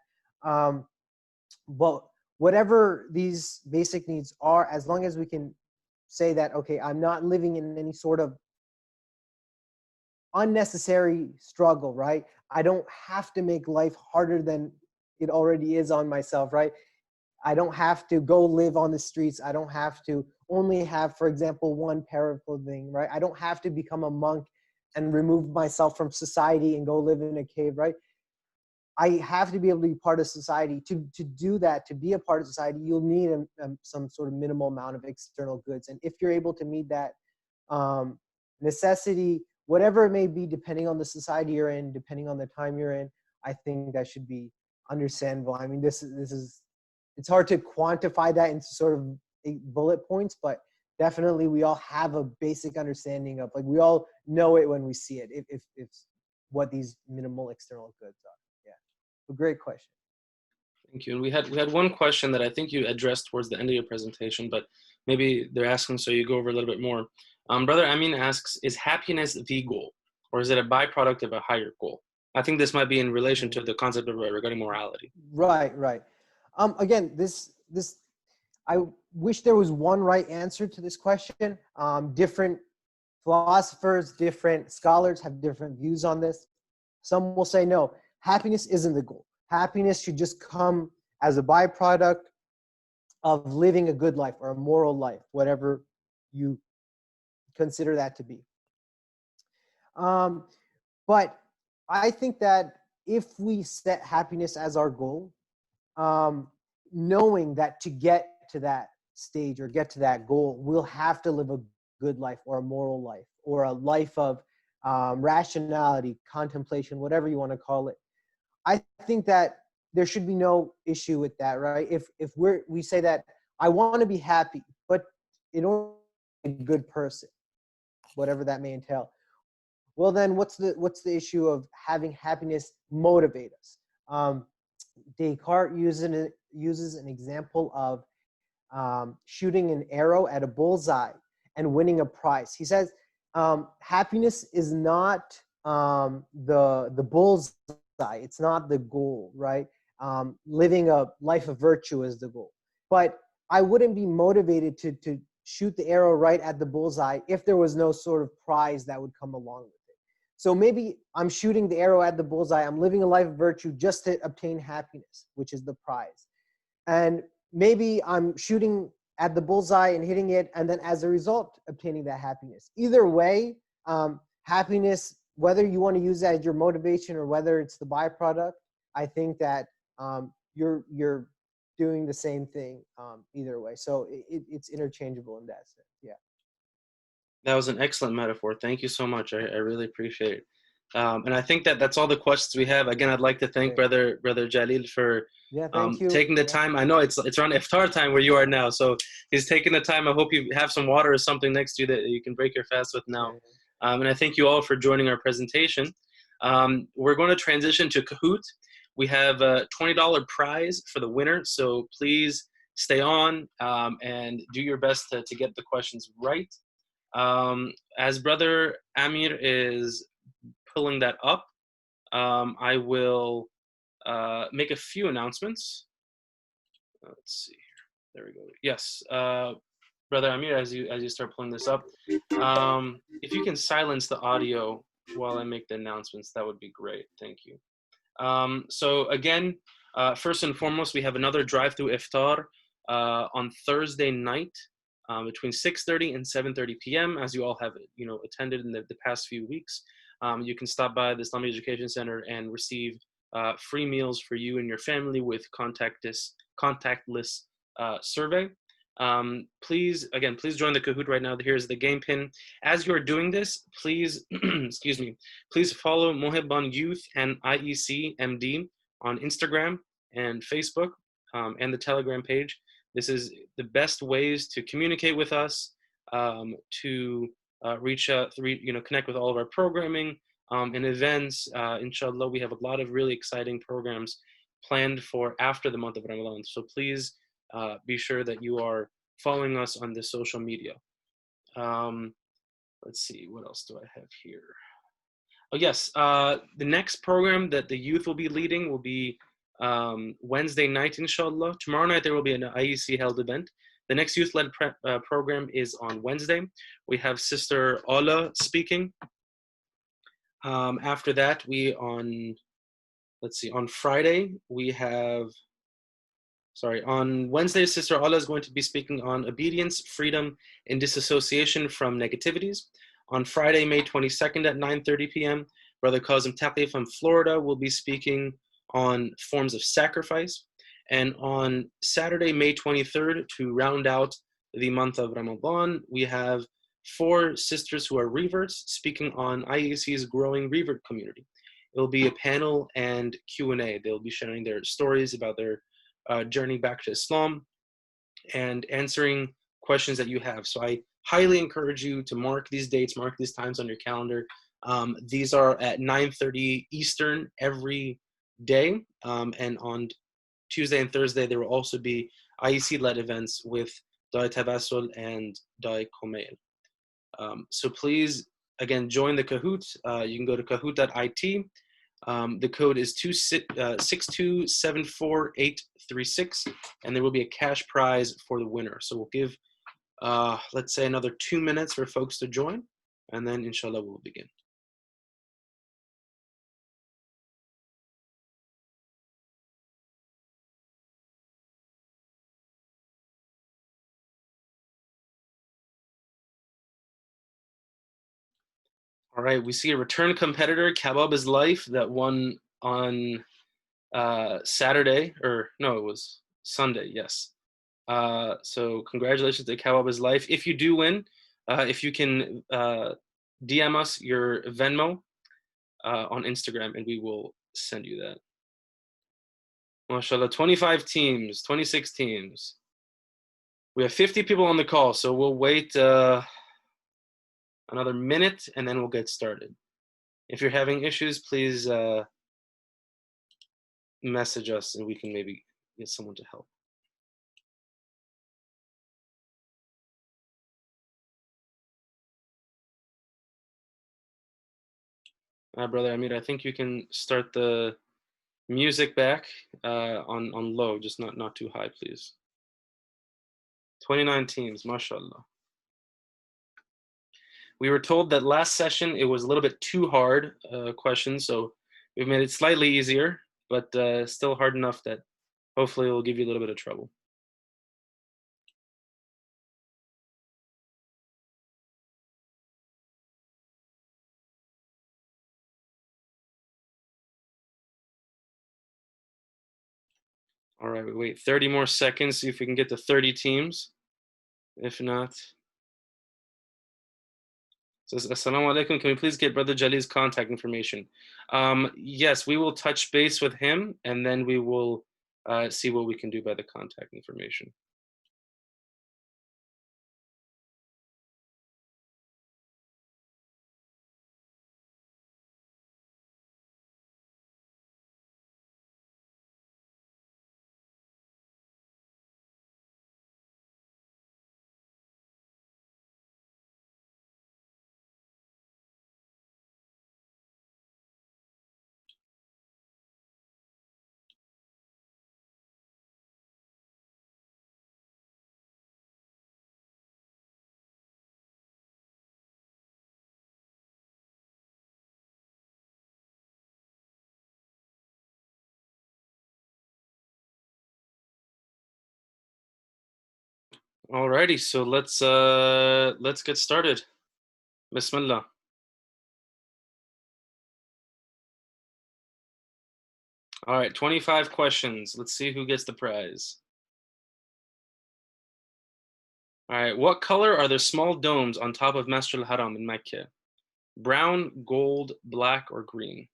But whatever these basic needs are, as long as we can say that, okay, I'm not living in any sort of unnecessary struggle, right? I don't have to make life harder than it already is on myself, right? I don't have to go live on the streets. I don't have to only have, for example, one pair of clothing, right? I don't have to become a monk and remove myself from society and go live in a cave, right? I have to be able to be part of society. To do that, to be a part of society, you'll need some sort of minimal amount of external goods. And if you're able to meet that necessity, whatever it may be, depending on the society you're in, depending on the time you're in, I think that should be understandable. I mean, this is it's hard to quantify that into sort of bullet points, but definitely we all have a basic understanding of, like, we all know it when we see it, if what these minimal external goods are. Yeah, a great question. Thank you. And we had one question that I think you addressed towards the end of your presentation, but maybe they're asking so you go over a little bit more. Brother Amin asks, is happiness the goal, or is it a byproduct of a higher goal? I think this might be in relation to the concept of regarding morality. Right. Again, this I wish there was one right answer to this question. Different philosophers, different scholars have different views on this. Some will say, no, happiness isn't the goal. Happiness should just come as a byproduct of living a good life or a moral life, whatever you consider that to be. But I think that if we set happiness as our goal, knowing that to get to that stage or get to that goal, we'll have to live a good life or a moral life or a life of rationality, contemplation, whatever you want to call it. I think that there should be no issue with that, right? If we say that I want to be happy, but in order to be a good person, whatever that may entail, well then what's the issue of having happiness motivate us? Descartes uses an example of shooting an arrow at a bullseye and winning a prize. He says happiness is not the bullseye. It's not the goal, right? Living a life of virtue is the goal. But I wouldn't be motivated to shoot the arrow right at the bullseye if there was no sort of prize that would come along with it. So maybe I'm shooting the arrow at the bullseye. I'm living a life of virtue just to obtain happiness, which is the prize. And maybe I'm shooting at the bullseye and hitting it, and then as a result, obtaining that happiness. Either way, happiness, whether you want to use that as your motivation or whether it's the byproduct, I think that you're doing the same thing either way. So it's interchangeable in that sense. Yeah. That was an excellent metaphor. Thank you so much. I really appreciate it. And I think that's all the questions we have. Again, I'd like to thank Brother Jaleel for thank you. taking the time. I know it's around iftar time where you are now, so he's taking the time. I hope you have some water or something next to you that you can break your fast with now. And I thank you all for joining our presentation. We're going to transition to Kahoot. We have a $20 prize for the winner, so please stay on and do your best to get the questions right. As Brother Amir is pulling that up, I will make a few announcements. Let's see here. There we go. Yes, Brother Amir, as you start pulling this up, if you can silence the audio while I make the announcements, that would be great. Thank you. So again, first and foremost, we have another drive-through iftar on Thursday night between 6:30 and 7:30 p.m. As you all have attended in the past few weeks. You can stop by the Islamic Education Center and receive free meals for you and your family with contactless survey. Please join the Kahoot right now. Here's the game pin. As you're doing this, please, excuse me, please follow Mohibban Youth and IEC MD on Instagram and Facebook and the Telegram page. This is the best ways to communicate with us, to reach out, connect with all of our programming and events. Inshallah, we have a lot of really exciting programs planned for after the month of Ramadan. So please be sure that you are following us on the social media. Let's see, what else do I have here? Oh yes, the next program that the youth will be leading will be Wednesday night, inshallah. Tomorrow night there will be an IEC held event. The next youth-led program is on Wednesday. We have Sister Ola speaking. After that, on Friday, we have Sorry, on Wednesday, Sister Ola is going to be speaking on obedience, freedom, and disassociation from negativities. On Friday, May 22nd at 9:30 p.m., Brother Kazim Taqi from Florida will be speaking on forms of sacrifice. And on Saturday, May 23rd, to round out the month of Ramadan, we have 4 sisters who are reverts speaking on IEC's growing revert community. It will be a panel and Q&A. They'll be sharing their stories about their journey back to Islam and answering questions that you have. So I highly encourage you to mark these dates, mark these times on your calendar. These are at 9:30 Eastern every day. And on Tuesday and Thursday, there will also be IEC-led events with Dai Tabasul and Dai Komail. So please, again, join the Kahoot. You can go to kahoot.it. The code is 6274836, and there will be a cash prize for the winner. So we'll give, let's say, another 2 minutes for folks to join, and then inshallah we'll begin. All right, we see a return competitor, Kebab is Life, that won on Saturday, or no, it was Sunday, yes. So congratulations to Kebab is Life. If you do win, if you can DM us your Venmo on Instagram, and we will send you that. MashaAllah, 25 teams, 26 teams. We have 50 people on the call, so we'll wait another minute, and then we'll get started. If you're having issues, please message us, and we can maybe get someone to help. Brother Amir, I think you can start the music back on low, just not too high, please. 29 teams, mashallah. We were told that last session it was a little bit too hard questions, so we've made it slightly easier, but still hard enough that hopefully it will give you a little bit of trouble. All right, we wait 30 more seconds, see if we can get to 30 teams. If not, says, Assalamu alaikum, can we please get Brother Jaleel's contact information? Yes, we will touch base with him, and then we will see what we can do by the contact information. Alrighty, so let's get started. Bismillah. All right, 25 questions. Let's see who gets the prize. All right, what color are the small domes on top of Masjid al-Haram in Mecca? Brown, gold, black, or green?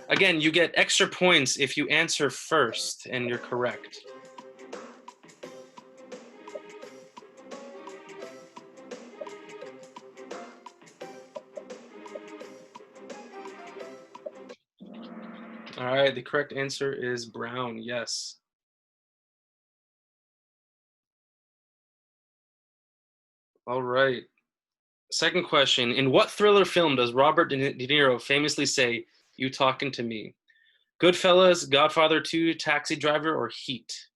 Again, you get extra points if you answer first and you're correct. All right, the correct answer is brown, yes. All right. Second question. In what thriller film does Robert De Niro famously say, "You talking to me"? Goodfellas, Godfather 2, Taxi Driver, or Heat?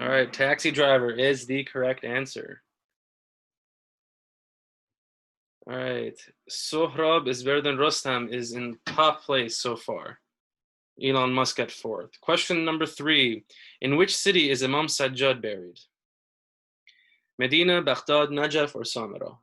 All right, taxi driver is the correct answer. All right, Sohrab is better than Rostam is in top place so far. Elon Musk at fourth. Question number 3. In which city is Imam Sajjad buried? Medina, Baghdad, Najaf, or Samarra?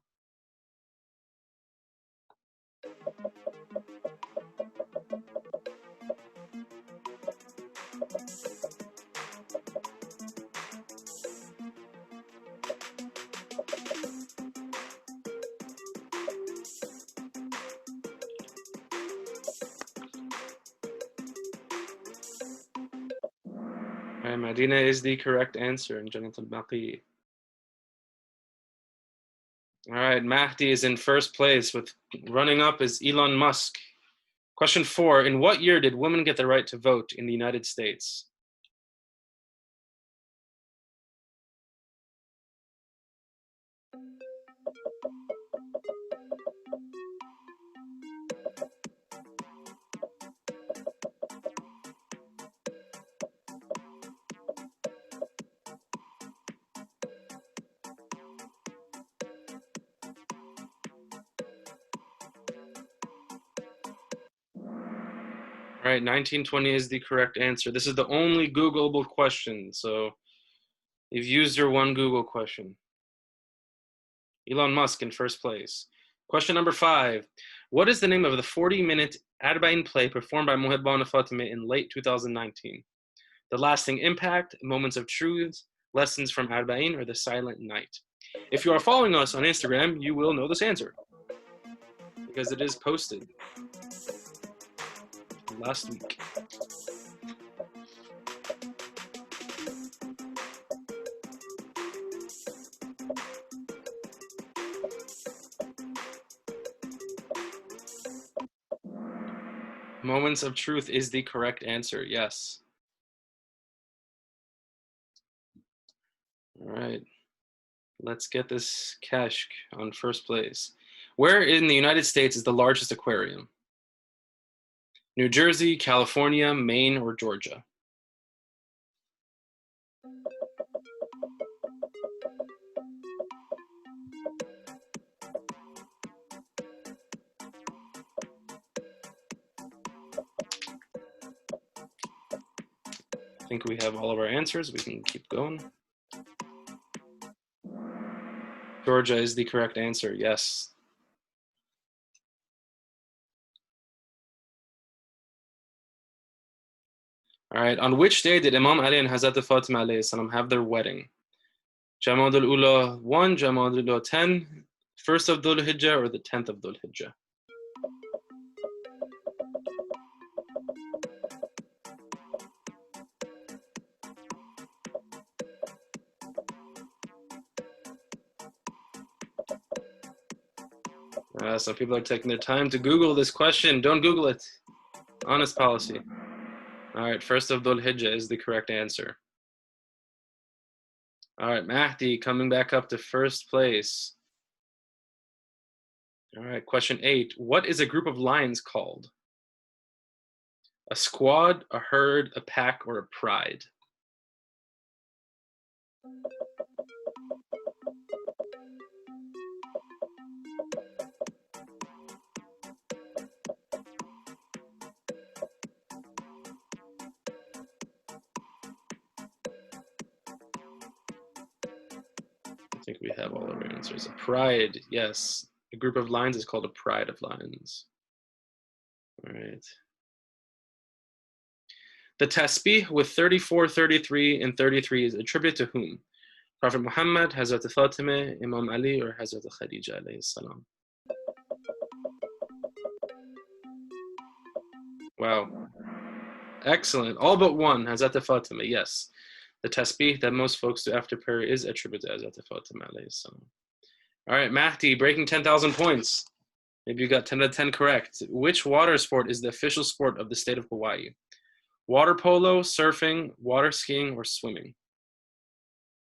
All right, Medina is the correct answer in Jannat al-Baqi. All right, Mahdi is in first place with running up is Elon Musk. Question 4. In what year did women get the right to vote in the United States? All right, 1920 is the correct answer. This is the only Googleable question, so you've used your one Google question. Elon Musk in first place. Question number 5. What is the name of the 40-minute Arba'in play performed by Muhibbana Fatime in late 2019? The Lasting Impact, Moments of Truth, Lessons from Arba'in, or The Silent Night? If you are following us on Instagram, you will know this answer because it is posted last week. Moments of Truth is the correct answer, yes. All right, let's get this Kashk on first place. Where in the United States is the largest aquarium? New Jersey, California, Maine, or Georgia? I think we have all of our answers. We can keep going. Georgia is the correct answer, yes. All right, on which day did Imam Ali and Hazrat Fatima alayhi salam have their wedding? Jamad al-Ula 1, Jamad al-Ula 10, 1st of Dhul Hijjah, or the 10th of Dhul Hijjah? Some people are taking their time to Google this question. Don't Google it. Honest policy. All right, 1st of Dhul Hijjah is the correct answer. All right, Mahdi coming back up to first place. All right, question 8. What is a group of lions called? A squad, a herd, a pack, or a pride? I think we have all of our answers. A pride, yes. A group of lions is called a pride of lions. All right. The tasbih with 34, 33, and 33 is attributed to whom? Prophet Muhammad, Hazrat Fatima, Imam Ali, or Hazrat Khadija alayhi salam? Wow. Excellent. All but one, Hazrat Fatima, yes. The tasbih that most folks do after prayer is attributed to Hazrat Fatima alayhi salam. All right, Mahdi, breaking 10,000 points. Maybe you got 10 out of 10 correct. Which water sport is the official sport of the state of Hawaii? Water polo, surfing, water skiing, or swimming?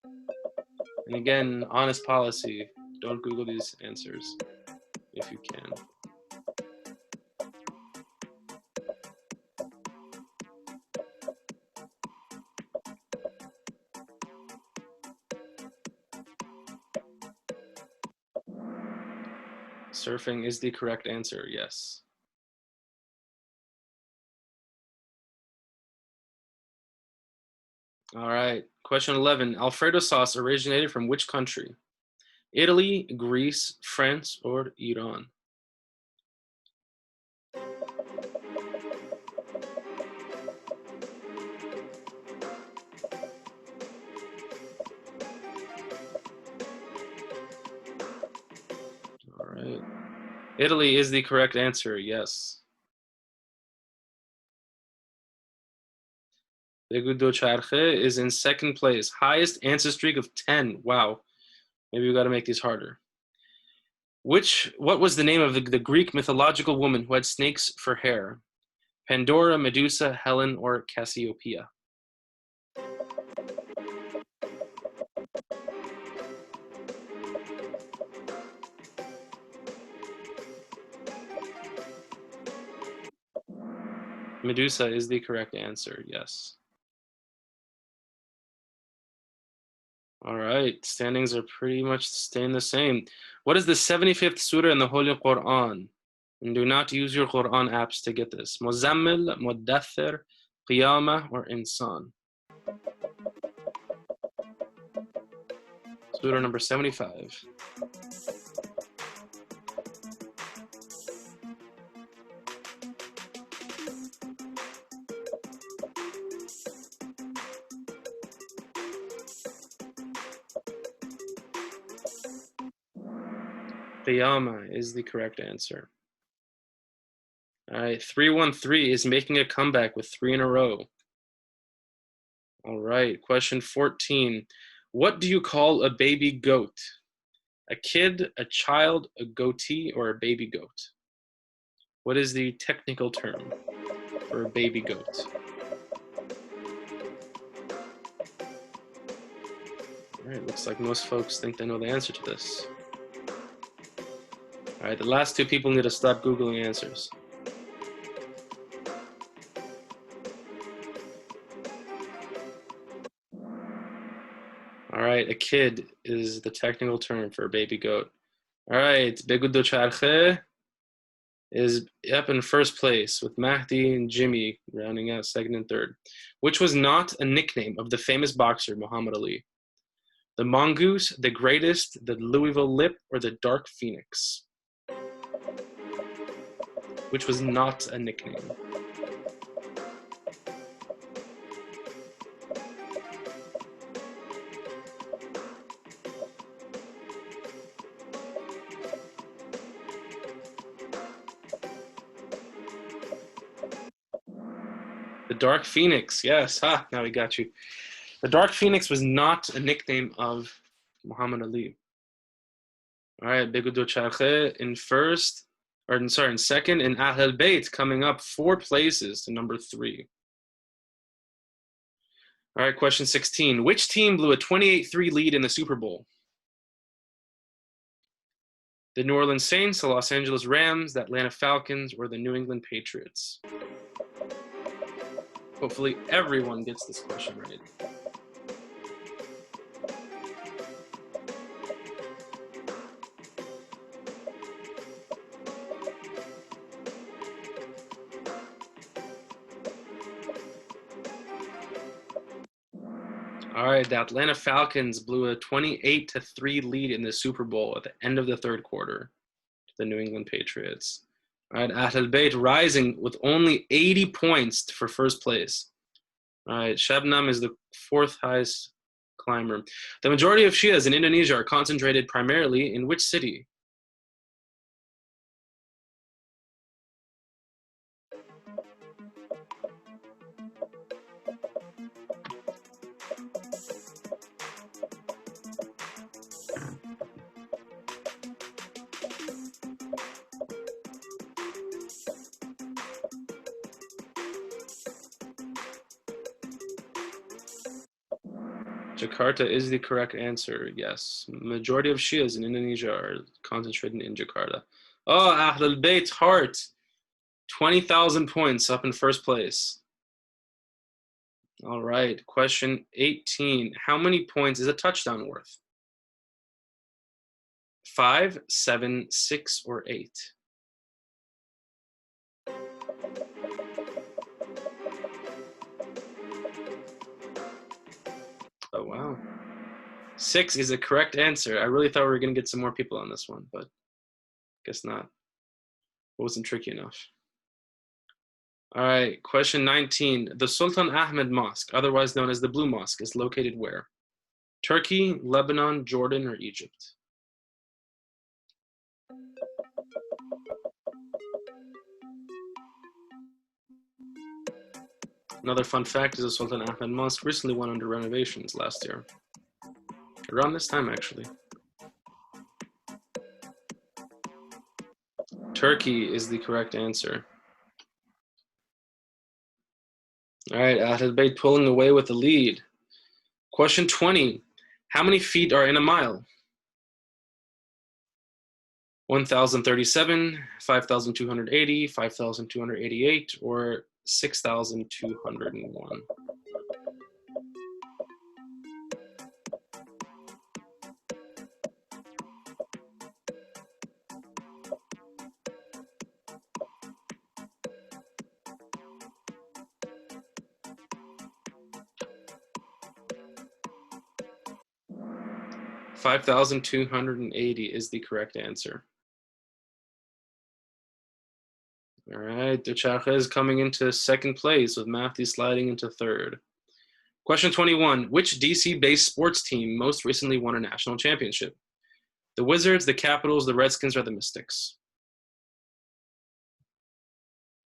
And again, honest policy. Don't Google these answers if you can. Surfing is the correct answer, yes. All right, question 11. Alfredo sauce originated from which country? Italy, Greece, France, or Iran? All right. Italy is the correct answer, yes. Begudo Charche is in second place. Highest answer streak of 10. Wow. Maybe we got to make these harder. What was the name of the Greek mythological woman who had snakes for hair? Pandora, Medusa, Helen, or Cassiopeia? Medusa is the correct answer, yes. All right, standings are pretty much staying the same. What is the 75th surah in the Holy Quran? And do not use your Quran apps to get this. Muzammil, Muddathir, Qiyamah, or Insan? Surah number 75. Qiyamah is the correct answer. All right, 313 is making a comeback with 3 in a row. All right, question 14. What do you call a baby goat? A kid, a child, a goatee, or a baby goat? What is the technical term for a baby goat? All right, looks like most folks think they know the answer to this. All right, the last two people need to stop Googling answers. All right, a kid is the technical term for a baby goat. All right, Begudo Charche is up in first place with Mahdi and Jimmy rounding out second and third, which was not a nickname of the famous boxer Muhammad Ali. The Mongoose, the Greatest, the Louisville Lip, or the Dark Phoenix? Which was not a nickname. The Dark Phoenix, yes. Now we got you. The Dark Phoenix was not a nickname of Muhammad Ali. All right, Begudo Charche in second, and Ahl Bayt coming up 4 places to number 3. All right, question 16. Which team blew a 28-3 lead in the Super Bowl? The New Orleans Saints, the Los Angeles Rams, the Atlanta Falcons, or the New England Patriots? Hopefully everyone gets this question right. All right, the Atlanta Falcons blew a 28-3 lead in the Super Bowl at the end of the third quarter to the New England Patriots. All right, Ahl Bayt rising with only 80 points for first place. All right, Shabnam is the 4th highest climber. The majority of Shias in Indonesia are concentrated primarily in which city? Jakarta is the correct answer, yes. Majority of Shias in Indonesia are concentrated in Jakarta. Oh, Ahlul Bayt Heart, 20,000 points up in first place. All right, question 18. How many points is a touchdown worth? 5, 7, 6, or 8? Oh, wow. 6 is a correct answer. I really thought we were going to get some more people on this one, but guess not. It wasn't tricky enough. All right, question 19. The Sultan Ahmed Mosque, otherwise known as the Blue Mosque, is located where? Turkey, Lebanon, Jordan, or Egypt? Another fun fact is the Sultan Ahmed Mosque recently went under renovations last year. Around this time, actually. Turkey is the correct answer. All right, Ahlul Bayt pulling away with the lead. Question 20. How many feet are in a mile? 1,037, 5,280, 5,288, or 6,201? 5,280 is the correct answer. All right, Duchacha is coming into second place with Mahdi sliding into third. Question 21. Which DC-based sports team most recently won a national championship? The Wizards, the Capitals, the Redskins, or the Mystics?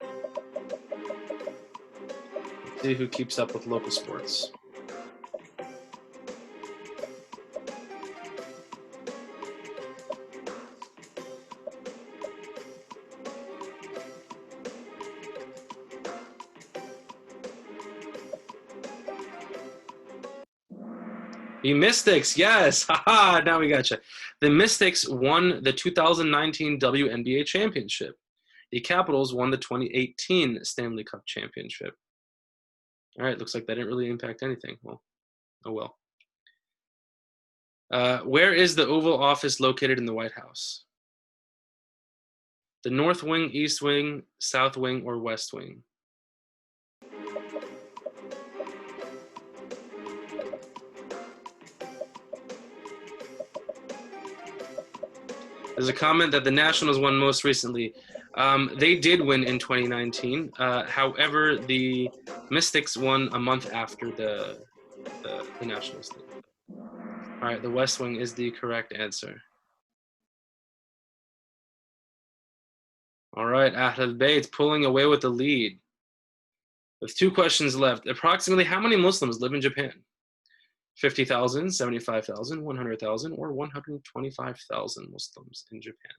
Let's see who keeps up with local sports. The Mystics, yes! Haha, now we gotcha. The Mystics won the 2019 WNBA championship. The Capitals won the 2018 Stanley Cup championship. All right, looks like that didn't really impact anything. Well, oh well. Where is the Oval Office located in the White House? The North Wing, East Wing, South Wing, or West Wing? There's a comment that the Nationals won most recently. They did win in 2019. However, the Mystics won a month after the Nationals did. All right, the West Wing is the correct answer. All right, Ahlul Bayt pulling away with the lead. With 2 questions left. Approximately how many Muslims live in Japan? 50,000, 75,000, 100,000, or 125,000 Muslims in Japan?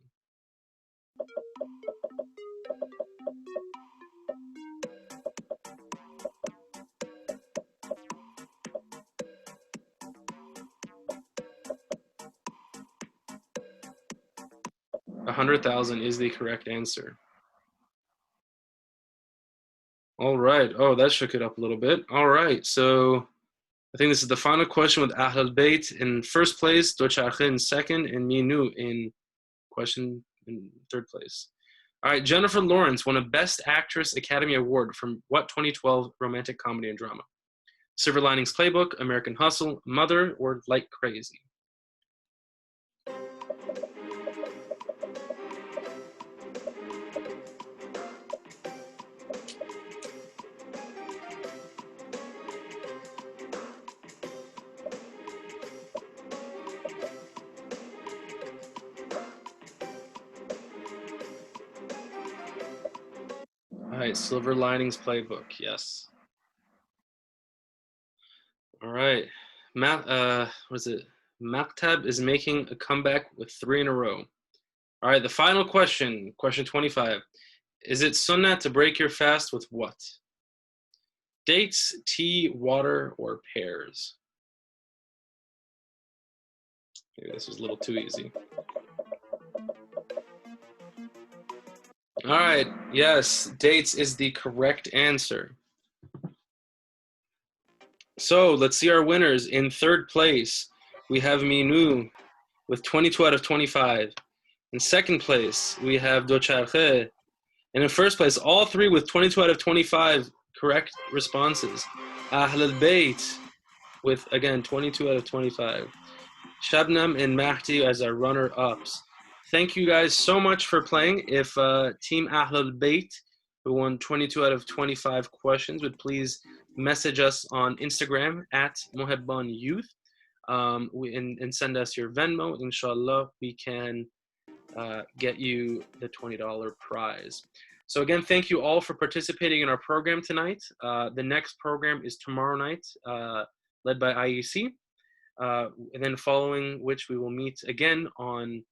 $100,000 is the correct answer. All right. Oh, that shook it up a little bit. All right. So I think this is the final question with Ahlul Bayt in first place, Duchacha in second, and Minu in third place. All right. Jennifer Lawrence won a Best Actress Academy Award from what 2012 romantic comedy and drama? Silver Linings Playbook, American Hustle, Mother, or Like Crazy? All right, Silver Linings Playbook, yes. All right, what is it? Maktab is making a comeback with 3 in a row. All right, the final question, question 25. Is it sunnah to break your fast with what? Dates, tea, water, or pears? Maybe this was a little too easy. All right, yes, dates is the correct answer. So let's see our winners. In third place, we have Minu with 22 out of 25. In second place, we have Docharche. And in first place, all three with 22 out of 25 correct responses. Ahl al-Bayt with, again, 22 out of 25. Shabnam and Mahdi as our runner-ups. Thank you guys so much for playing. If Team Ahl al-Bayt, who won 22 out of 25 questions, would please message us on Instagram at Muhibban Youth and send us your Venmo. Inshallah, we can get you the $20 prize. So again, thank you all for participating in our program tonight. The next program is tomorrow night, led by IEC, and then following which we will meet again on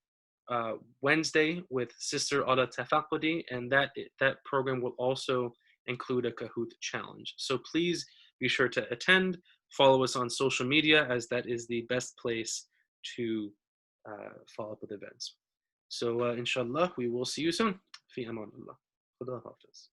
Wednesday with Sister Ala Tafaqudi, and that program will also include a Kahoot challenge. So please be sure to attend, follow us on social media, as that is the best place to follow up with events. So inshallah, we will see you soon. Fi aman Allah. Khuda hafiz.